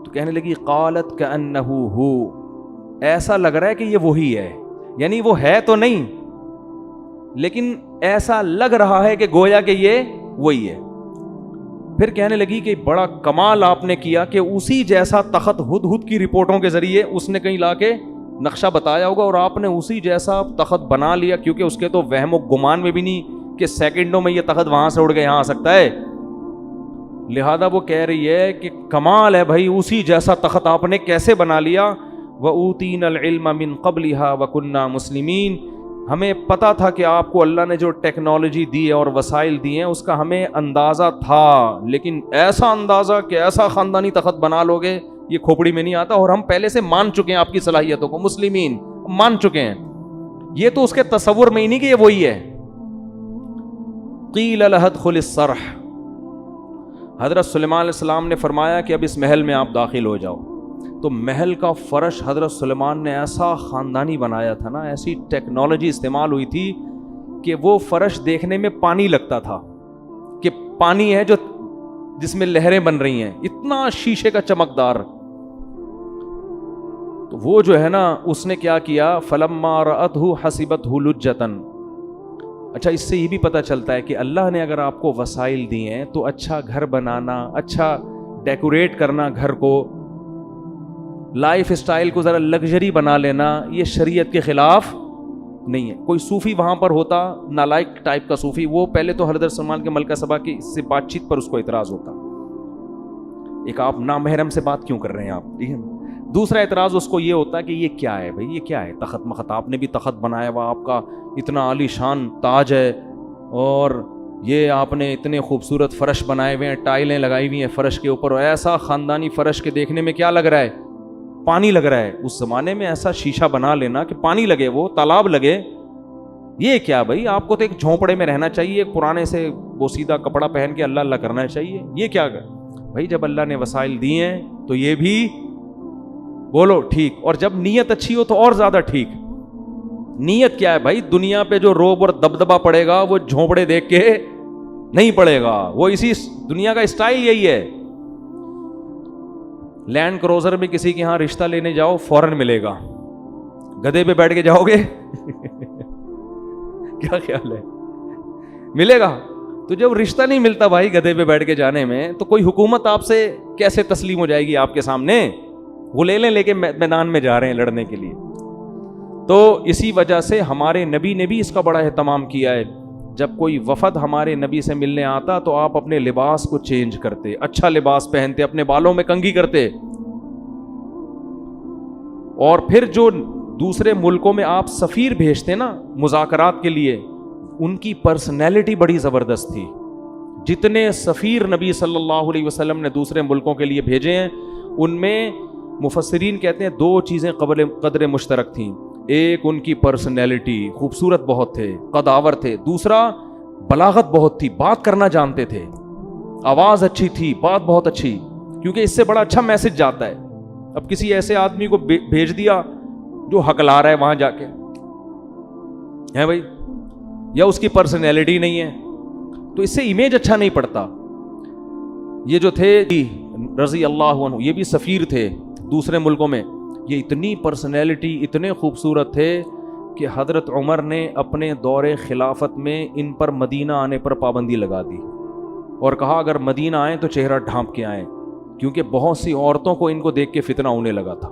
تو کہنے لگی قالت کأنہ ہو، ایسا لگ رہا ہے کہ یہ وہی ہے، یعنی وہ ہے تو نہیں لیکن ایسا لگ رہا ہے کہ گویا کہ یہ وہی ہے۔ پھر کہنے لگی کہ بڑا کمال آپ نے کیا کہ اسی جیسا تخت ہدہد کی رپورٹوں کے ذریعے اس نے کہیں لا کے نقشہ بتایا ہوگا اور آپ نے اسی جیسا تخت بنا لیا, کیونکہ اس کے تو وہم و گمان میں بھی نہیں کہ سیکنڈوں میں یہ تخت وہاں سے اڑ کے یہاں آ سکتا ہے. لہذا وہ کہہ رہی ہے کہ کمال ہے بھائی, اسی جیسا تخت آپ نے کیسے بنا لیا. وَأُوتِينَا الْعِلْمَ مِنْ قَبْلِهَا وَكُنَّا مُسْلِمِينَ, ہمیں پتا تھا کہ آپ کو اللہ نے جو ٹیکنالوجی دی ہے اور وسائل دیے ہیں اس کا ہمیں اندازہ تھا, لیکن ایسا اندازہ کہ ایسا خاندانی تخت بنا لو گے یہ کھوپڑی میں نہیں آتا, اور ہم پہلے سے مان چکے ہیں آپ کی صلاحیتوں کو, مسلمین مان چکے ہیں. یہ تو اس کے تصور میں ہی نہیں کہ یہ وہی ہے. قیل لها ادخل الصرح, حضرت سلیمان علیہ السلام نے فرمایا کہ اب اس محل میں آپ داخل ہو جاؤ. تو محل کا فرش حضرت سلیمان نے ایسا خاندانی بنایا تھا نا, ایسی ٹیکنالوجی استعمال ہوئی تھی کہ وہ فرش دیکھنے میں پانی لگتا تھا کہ پانی ہے جو جس میں لہریں بن رہی ہیں, اتنا شیشے کا چمکدار. تو وہ جو ہے نا اس نے کیا کیا, فلما رأته حسبته لجة. اچھا, اس سے یہ بھی پتہ چلتا ہے کہ اللہ نے اگر آپ کو وسائل دیے ہیں تو اچھا گھر بنانا, اچھا ڈیکوریٹ کرنا گھر کو, لائف اسٹائل کو ذرا لگژری بنا لینا, یہ شریعت کے خلاف نہیں ہے. کوئی صوفی وہاں پر ہوتا, نالائق ٹائپ کا صوفی, وہ پہلے تو حضرت سلمان کے ملکہ سبا کی سے بات چیت پر اس کو اعتراض ہوتا, ایک آپ نامحرم سے بات کیوں کر رہے ہیں آپ, ٹھیک ہے. دوسرا اعتراض اس کو یہ ہوتا کہ یہ کیا ہے بھائی, یہ کیا ہے تخت مخت, آپ نے بھی تخت بنایا ہوا, آپ کا اتنا عالی شان تاج ہے, اور یہ آپ نے اتنے خوبصورت فرش بنائے ہوئے ہیں, ٹائلیں لگائی ہوئی ہیں فرش کے اوپر, اور ایسا خاندانی فرش کے دیکھنے میں کیا لگ رہا ہے, پانی لگ رہا ہے. اس زمانے میں ایسا شیشہ بنا لینا کہ پانی لگے, وہ تالاب لگے, یہ کیا بھائی, آپ کو تو ایک جھونپڑے میں رہنا چاہیے, ایک پرانے سے بوسیدہ کپڑا پہن کے اللہ اللہ کرنا چاہیے, یہ کیا بھائی. جب اللہ نے وسائل دیے ہیں تو یہ بھی بولو ٹھیک, اور جب نیت اچھی ہو تو اور زیادہ ٹھیک. نیت کیا ہے بھائی, دنیا پہ جو روب اور دبدبا پڑے گا وہ جھونپڑے دیکھ کے نہیں پڑے گا, وہ اسی دنیا کا اسٹائل یہی ہے. لینڈ کروزر میں کسی کے ہاں رشتہ لینے جاؤ فوراً ملے گا, گدھے پہ بیٹھ کے جاؤ گے کیا خیال ہے, ملے گا. تو جب رشتہ نہیں ملتا بھائی گدھے پہ بیٹھ کے جانے میں, تو کوئی حکومت آپ سے کیسے تسلیم ہو جائے گی آپ کے سامنے, وہ لے کے میدان میں جا رہے ہیں لڑنے کے لیے. تو اسی وجہ سے ہمارے نبی نے بھی اس کا بڑا اہتمام کیا ہے. جب کوئی وفد ہمارے نبی سے ملنے آتا تو آپ اپنے لباس کو چینج کرتے, اچھا لباس پہنتے, اپنے بالوں میں کنگھی کرتے, اور پھر جو دوسرے ملکوں میں آپ سفیر بھیجتے نا مذاکرات کے لیے, ان کی پرسنالٹی بڑی زبردست تھی. جتنے سفیر نبی صلی اللہ علیہ وسلم نے دوسرے ملکوں کے لیے بھیجے ہیں, ان میں مفسرین کہتے ہیں دو چیزیں قدر مشترک تھیں. ایک ان کی پرسنالٹی, خوبصورت بہت تھے, قداور تھے. دوسرا بلاغت بہت تھی, بات کرنا جانتے تھے, آواز اچھی تھی, بات بہت اچھی, کیونکہ اس سے بڑا اچھا میسج جاتا ہے. اب کسی ایسے آدمی کو بھیج دیا جو حقلا رہا ہے وہاں جا کے, ہے بھائی, یا اس کی پرسنالٹی نہیں ہے, تو اس سے امیج اچھا نہیں پڑتا. یہ جو تھے رضی اللہ عنہ, یہ بھی سفیر تھے دوسرے ملکوں میں, یہ اتنی پرسنالٹی, اتنے خوبصورت تھے کہ حضرت عمر نے اپنے دور خلافت میں ان پر مدینہ آنے پر پابندی لگا دی, اور کہا اگر مدینہ آئیں تو چہرہ ڈھانپ کے آئیں, کیونکہ بہت سی عورتوں کو ان کو دیکھ کے فتنہ ہونے لگا تھا.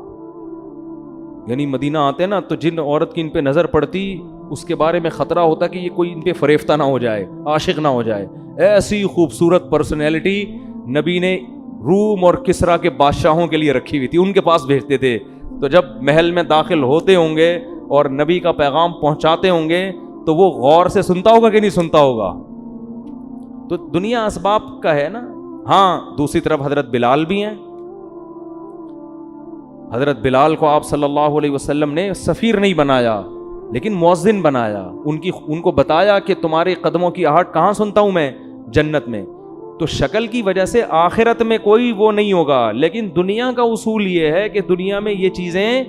یعنی مدینہ آتے نا تو جن عورت کی ان پہ نظر پڑتی اس کے بارے میں خطرہ ہوتا کہ یہ کوئی ان پہ فریفتہ نہ ہو جائے, عاشق نہ ہو جائے. ایسی خوبصورت پرسنالٹی نبی نے روم اور کسرا کے بادشاہوں کے لیے رکھی ہوئی تھی, ان کے پاس بھیجتے تھے. تو جب محل میں داخل ہوتے ہوں گے اور نبی کا پیغام پہنچاتے ہوں گے تو وہ غور سے سنتا ہوگا کہ نہیں سنتا ہوگا. تو دنیا اسباب کا ہے نا. ہاں, دوسری طرف حضرت بلال بھی ہیں. حضرت بلال کو آپ صلی اللہ علیہ وسلم نے سفیر نہیں بنایا لیکن مؤذن بنایا. ان کو بتایا کہ تمہارے قدموں کی آہٹ کہاں سنتا ہوں میں, جنت میں. تو شکل کی وجہ سے آخرت میں کوئی وہ نہیں ہوگا, لیکن دنیا کا اصول یہ ہے کہ دنیا میں یہ چیزیں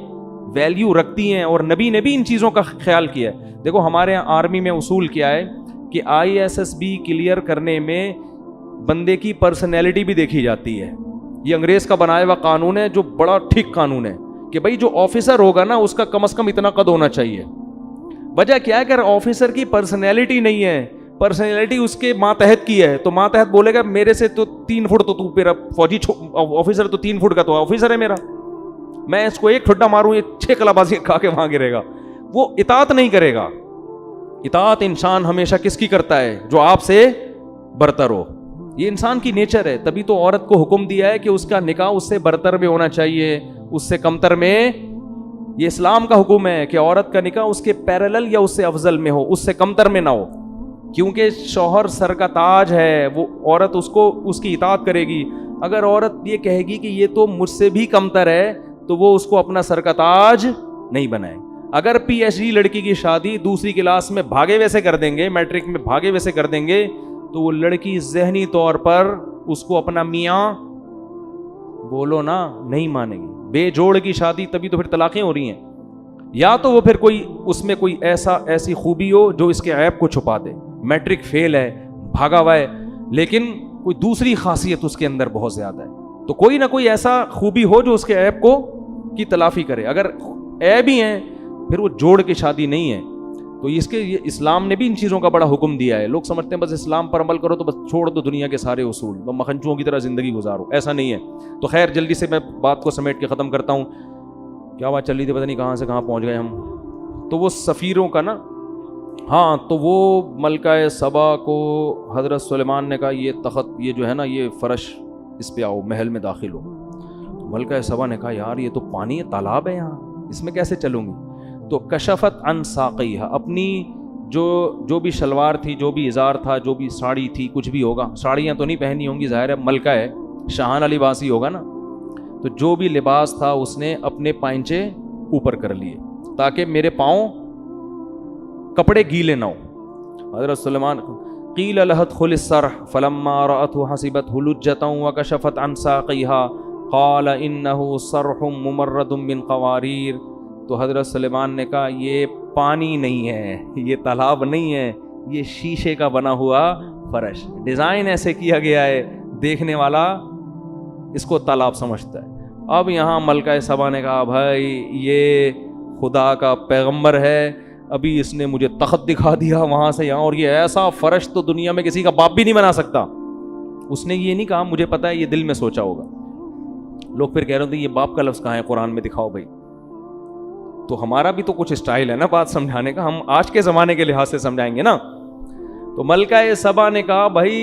ویلیو رکھتی ہیں, اور نبی نے بھی ان چیزوں کا خیال کیا. دیکھو ہمارے یہاں آرمی میں اصول کیا ہے کہ ISSB کلیئر کرنے میں بندے کی پرسنالٹی بھی دیکھی جاتی ہے. یہ انگریز کا بنایا ہوا قانون ہے جو بڑا ٹھیک قانون ہے کہ بھائی جو آفیسر ہوگا نا اس کا کم از کم اتنا قد ہونا چاہیے. وجہ کیا ہے کہ اگر آفیسر کی پرسنالٹی نہیں ہے, پرسنالٹی اس کے ماتحت کی ہے, تو ماتحت بولے گا میرے سے تو 3 فٹ تو میرا فوجی آفیسر تو 3 فٹ کا تو آفیسر ہے میرا, میں اس کو ایک ٹھڈا ماروں یہ 6 کلابازی کھا کے وہاں گرے گا. وہ اطاعت نہیں کرے گا. اطاعت انسان ہمیشہ کس کی کرتا ہے؟ جو آپ سے برتر ہو. یہ انسان کی نیچر ہے. تبھی تو عورت کو حکم دیا ہے کہ اس کا نکاح اس سے برتر میں ہونا چاہیے, اس سے کمتر میں. یہ اسلام کا حکم ہے کہ عورت کا نکاح اس کے پیرلل یا اس سے افضل میں ہو, اس سے کمتر میں نہ ہو. کیونکہ شوہر سر کا تاج ہے, وہ عورت اس کی اطاعت کرے گی. اگر عورت یہ کہے گی کہ یہ تو مجھ سے بھی کمتر ہے, تو وہ اس کو اپنا سر کا تاج نہیں بنائے. اگر پی ایچ ڈی لڑکی کی شادی دوسری کلاس میں بھاگے ویسے کر دیں گے, میٹرک میں بھاگے ویسے کر دیں گے, تو وہ لڑکی ذہنی طور پر اس کو اپنا میاں بولو نا نہیں مانے گی. بے جوڑ کی شادی, تبھی تو پھر طلاقیں ہو رہی ہیں. یا تو وہ پھر کوئی اس میں کوئی ایسی خوبی ہو جو اس کے عیب کو چھپا دے. میٹرک فیل ہے, بھاگا ہوا ہے, لیکن کوئی دوسری خاصیت اس کے اندر بہت زیادہ ہے, تو کوئی نہ کوئی ایسا خوبی ہو جو اس کے عیب کی تلافی کرے. اگر عیب ہی ہیں پھر وہ جوڑ کی شادی نہیں ہے. تو اسلام نے بھی ان چیزوں کا بڑا حکم دیا ہے. لوگ سمجھتے ہیں بس اسلام پر عمل کرو تو بس چھوڑ دو دنیا کے سارے اصول, مکھنچوؤں کی طرح زندگی گزارو. ایسا نہیں ہے. تو خیر جلدی سے میں بات کو سمیٹ کے ختم کرتا ہوں. کیا بات چل رہی تھی, پتہ نہیں کہاں سے کہاں پہنچ گئے ہم. تو وہ سفیروں کا نا, ہاں, تو وہ ملکہ سبا کو حضرت سلیمان نے کہا یہ تخت, یہ جو ہے نا یہ فرش, اس پہ آؤ, محل میں داخل ہو. ملکہ سبا نے کہا یار یہ تو پانی ہے, تالاب ہے یہاں, اس میں کیسے چلوں گی. تو کشفت عن ساقیہا, اپنی جو بھی شلوار تھی, جو بھی ازار تھا, جو بھی ساڑی تھی, کچھ بھی ہوگا, ساڑیاں تو نہیں پہنی ہوں گی, ظاہر ہے ملکہ ہے, شاہانہ لباس ہی ہوگا نا. تو جو بھی لباس تھا اس نے اپنے پائنچے اوپر کر لیے تاکہ میرے پاؤں کپڑے گیلے نہ ہو. حضرت سلیمان قیل لها ادخل الصرح فلما رأته حسبته لجة وكشفت عن ساقيها قال انه صرح ممرد من قوارير. تو حضرت سلیمان نے کہا یہ پانی نہیں ہے, یہ تالاب نہیں ہے, یہ شیشے کا بنا ہوا فرش, ڈیزائن ایسے کیا گیا ہے دیکھنے والا اس کو تالاب سمجھتا ہے. اب یہاں ملکہ سبا نے کہا بھائی یہ خدا کا پیغمبر ہے, ابھی اس نے مجھے تخت دکھا دیا وہاں سے یہاں, اور یہ ایسا فرش تو دنیا میں کسی کا باپ بھی نہیں بنا سکتا. اس نے یہ نہیں کہا مجھے پتا ہے, یہ دل میں سوچا ہوگا. لوگ پھر کہہ رہے ہوتے یہ باپ کا لفظ کہاں ہے قرآن میں, دکھاؤ بھائی. تو ہمارا بھی تو کچھ اسٹائل ہے نا بات سمجھانے کا, ہم آج کے زمانے کے لحاظ سے سمجھائیں گے نا. تو ملکہ سبا نے کہا بھائی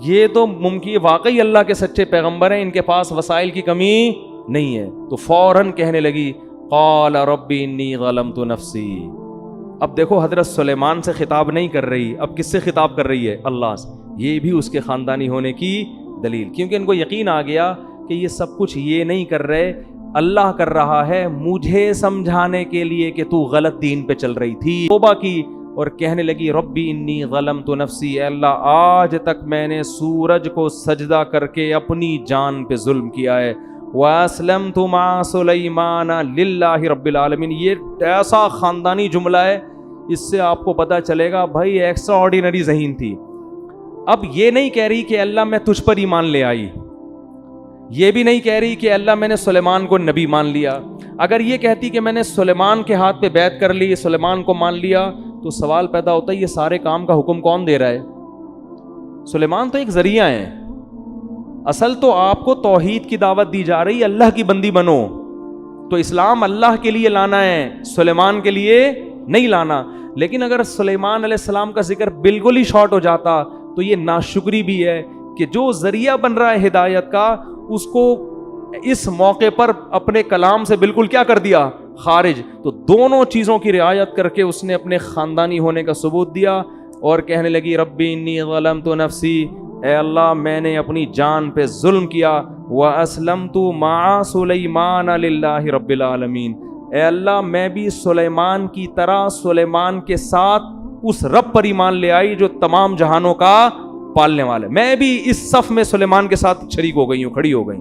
یہ تو ممکن واقعی اللہ کے سچے پیغمبر ہیں, ان کے پاس وسائل کی کمی نہیں ہے. تو فوراً کہنے لگی قال ربی انی ظلمت نفسی. اب دیکھو حضرت سلیمان سے خطاب نہیں کر رہی, اب کس سے خطاب کر رہی ہے؟ اللہ سے. یہ بھی اس کے خاندانی ہونے کی دلیل, کیونکہ ان کو یقین آ گیا کہ یہ سب کچھ یہ نہیں کر رہے, اللہ کر رہا ہے مجھے سمجھانے کے لیے کہ تو غلط دین پہ چل رہی تھی. توبہ کی اور کہنے لگی ربی انی ظلمت نفسی, اے اللہ آج تک میں نے سورج کو سجدہ کر کے اپنی جان پہ ظلم کیا ہے. وَأَسْلَمْتُ مَعَ سُلَيْمَانَ لِلَّهِ رَبِّ الْعَالَمِينَ. یہ ایسا خاندانی جملہ ہے, اس سے آپ کو پتہ چلے گا بھائی ایکسٹرا آرڈینری ذہین تھی. اب یہ نہیں کہہ رہی کہ اللہ میں تجھ پر ایمان لے آئی, یہ بھی نہیں کہہ رہی کہ اللہ میں نے سلیمان کو نبی مان لیا. اگر یہ کہتی کہ میں نے سلیمان کے ہاتھ پہ بیعت کر لی, سلیمان کو مان لیا, تو سوال پیدا ہوتا ہے یہ سارے کام کا حکم کون دے رہا ہے؟ سلیمان تو ایک ذریعہ ہے. اصل تو آپ کو توحید کی دعوت دی جا رہی, اللہ کی بندی بنو. تو اسلام اللہ کے لیے لانا ہے, سلیمان کے لیے نہیں لانا. لیکن اگر سلیمان علیہ السلام کا ذکر بالکل ہی شارٹ ہو جاتا تو یہ ناشکری بھی ہے کہ جو ذریعہ بن رہا ہے ہدایت کا, اس کو اس موقع پر اپنے کلام سے بالکل کیا کر دیا؟ خارج. تو دونوں چیزوں کی رعایت کر کے اس نے اپنے خاندانی ہونے کا ثبوت دیا اور کہنے لگی ربی انی ظلمت نفسی, اے اللہ میں نے اپنی جان پہ ظلم کیا. وَأَسْلَمْتُ مَعَ سُلَيْمَانَ لِلَّهِ رَبِّ الْعَالَمِينَ. اے اللہ میں بھی سلیمان کی طرح سلیمان کے ساتھ اس رب پر ایمان لے آئی جو تمام جہانوں کا پالنے والا ہے. میں بھی اس صف میں سلیمان کے ساتھ شریک ہو گئی ہوں, کھڑی ہو گئی.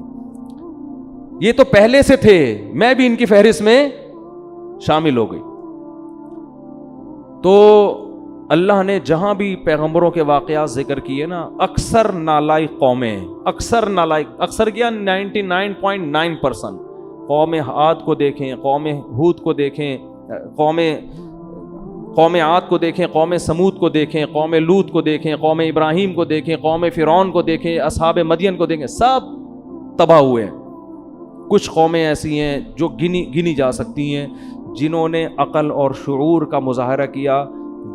یہ تو پہلے سے تھے, میں بھی ان کی فہرست میں شامل ہو گئی. تو اللہ نے جہاں بھی پیغمبروں کے واقعات ذکر کیے نا, اکثر نالائق قومیں, اکثر کیا 99.9%. قوم عاد کو دیکھیں, قوم ہود کو دیکھیں, قوم عاد کو دیکھیں, قوم سمود کو دیکھیں, قوم لوط کو دیکھیں, قوم ابراہیم کو دیکھیں, قوم فرعون کو دیکھیں, اصحاب مدین کو دیکھیں, سب تباہ ہوئے. کچھ قومیں ایسی ہیں جو گنی جا سکتی ہیں جنہوں نے عقل اور شعور کا مظاہرہ کیا،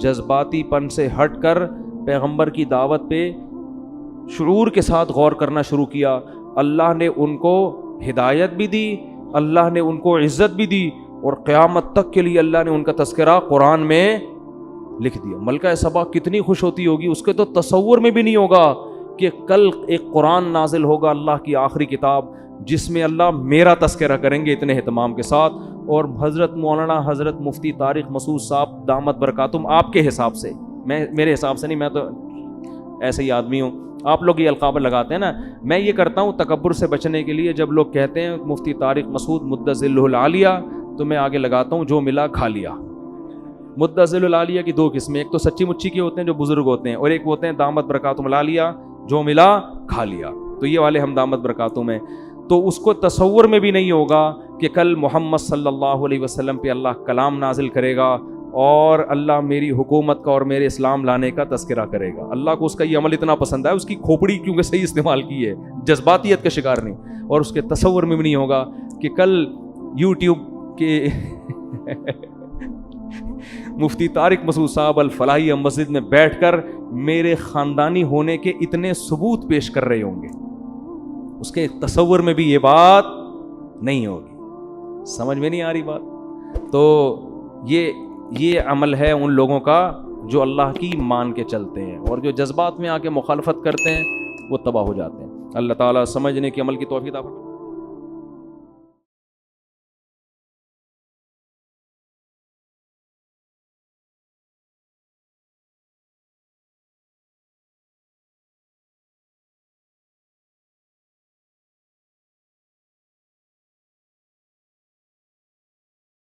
جذباتی پن سے ہٹ کر پیغمبر کی دعوت پہ شعور کے ساتھ غور کرنا شروع کیا۔ اللہ نے ان کو ہدایت بھی دی، اللہ نے ان کو عزت بھی دی، اور قیامت تک کے لیے اللہ نے ان کا تذکرہ قرآن میں لکھ دیا۔ ملکہ سبا کتنی خوش ہوتی ہوگی، اس کے تو تصور میں بھی نہیں ہوگا کہ کل ایک قرآن نازل ہوگا، اللہ کی آخری کتاب، جس میں اللہ میرا تذکرہ کریں گے اتنے اہتمام کے ساتھ۔ اور حضرت مولانا حضرت مفتی طارق مسعود صاحب دامت برکاتہم، آپ کے حساب سے، میرے حساب سے نہیں، میں تو ایسے ہی آدمی ہوں، آپ لوگ یہ القاب لگاتے ہیں نا، میں یہ کرتا ہوں تکبر سے بچنے کے لیے، جب لوگ کہتے ہیں مفتی طارق مسعود مدظلہ العالیہ، تو میں آگے لگاتا ہوں جو ملا کھا لیا۔ مدظل العالیہ کی دو قسمیں، ایک تو سچی مچی کے ہوتے ہیں جو بزرگ ہوتے ہیں، اور ایک ہوتے ہیں دامت برکاتہم العالیہ جو ملا کھا لیا۔ تو یہ والے ہم دامت برکاتہم ہیں۔ تو اس کو تصور میں بھی نہیں ہوگا کہ کل محمد صلی اللہ علیہ وسلم پہ اللہ کلام نازل کرے گا اور اللہ میری حکومت کا اور میرے اسلام لانے کا تذکرہ کرے گا۔ اللہ کو اس کا یہ عمل اتنا پسند ہے، اس کی کھوپڑی کیونکہ صحیح استعمال کی ہے، جذباتیت کا شکار نہیں، اور اس کے تصور میں بھی نہیں ہوگا کہ کل یوٹیوب کے مفتی طارق مسعود صاحب الفلاحیہ مسجد میں بیٹھ کر میرے خاندانی ہونے کے اتنے ثبوت پیش کر رہے ہوں گے، اس کے تصور میں بھی یہ بات نہیں ہوگی۔ سمجھ میں نہیں آ رہی بات؟ تو یہ عمل ہے ان لوگوں کا جو اللہ کی مان کے چلتے ہیں، اور جو جذبات میں آ کے مخالفت کرتے ہیں وہ تباہ ہو جاتے ہیں۔ اللہ تعالیٰ سمجھنے کے عمل کی توفیق عطا فرمائے۔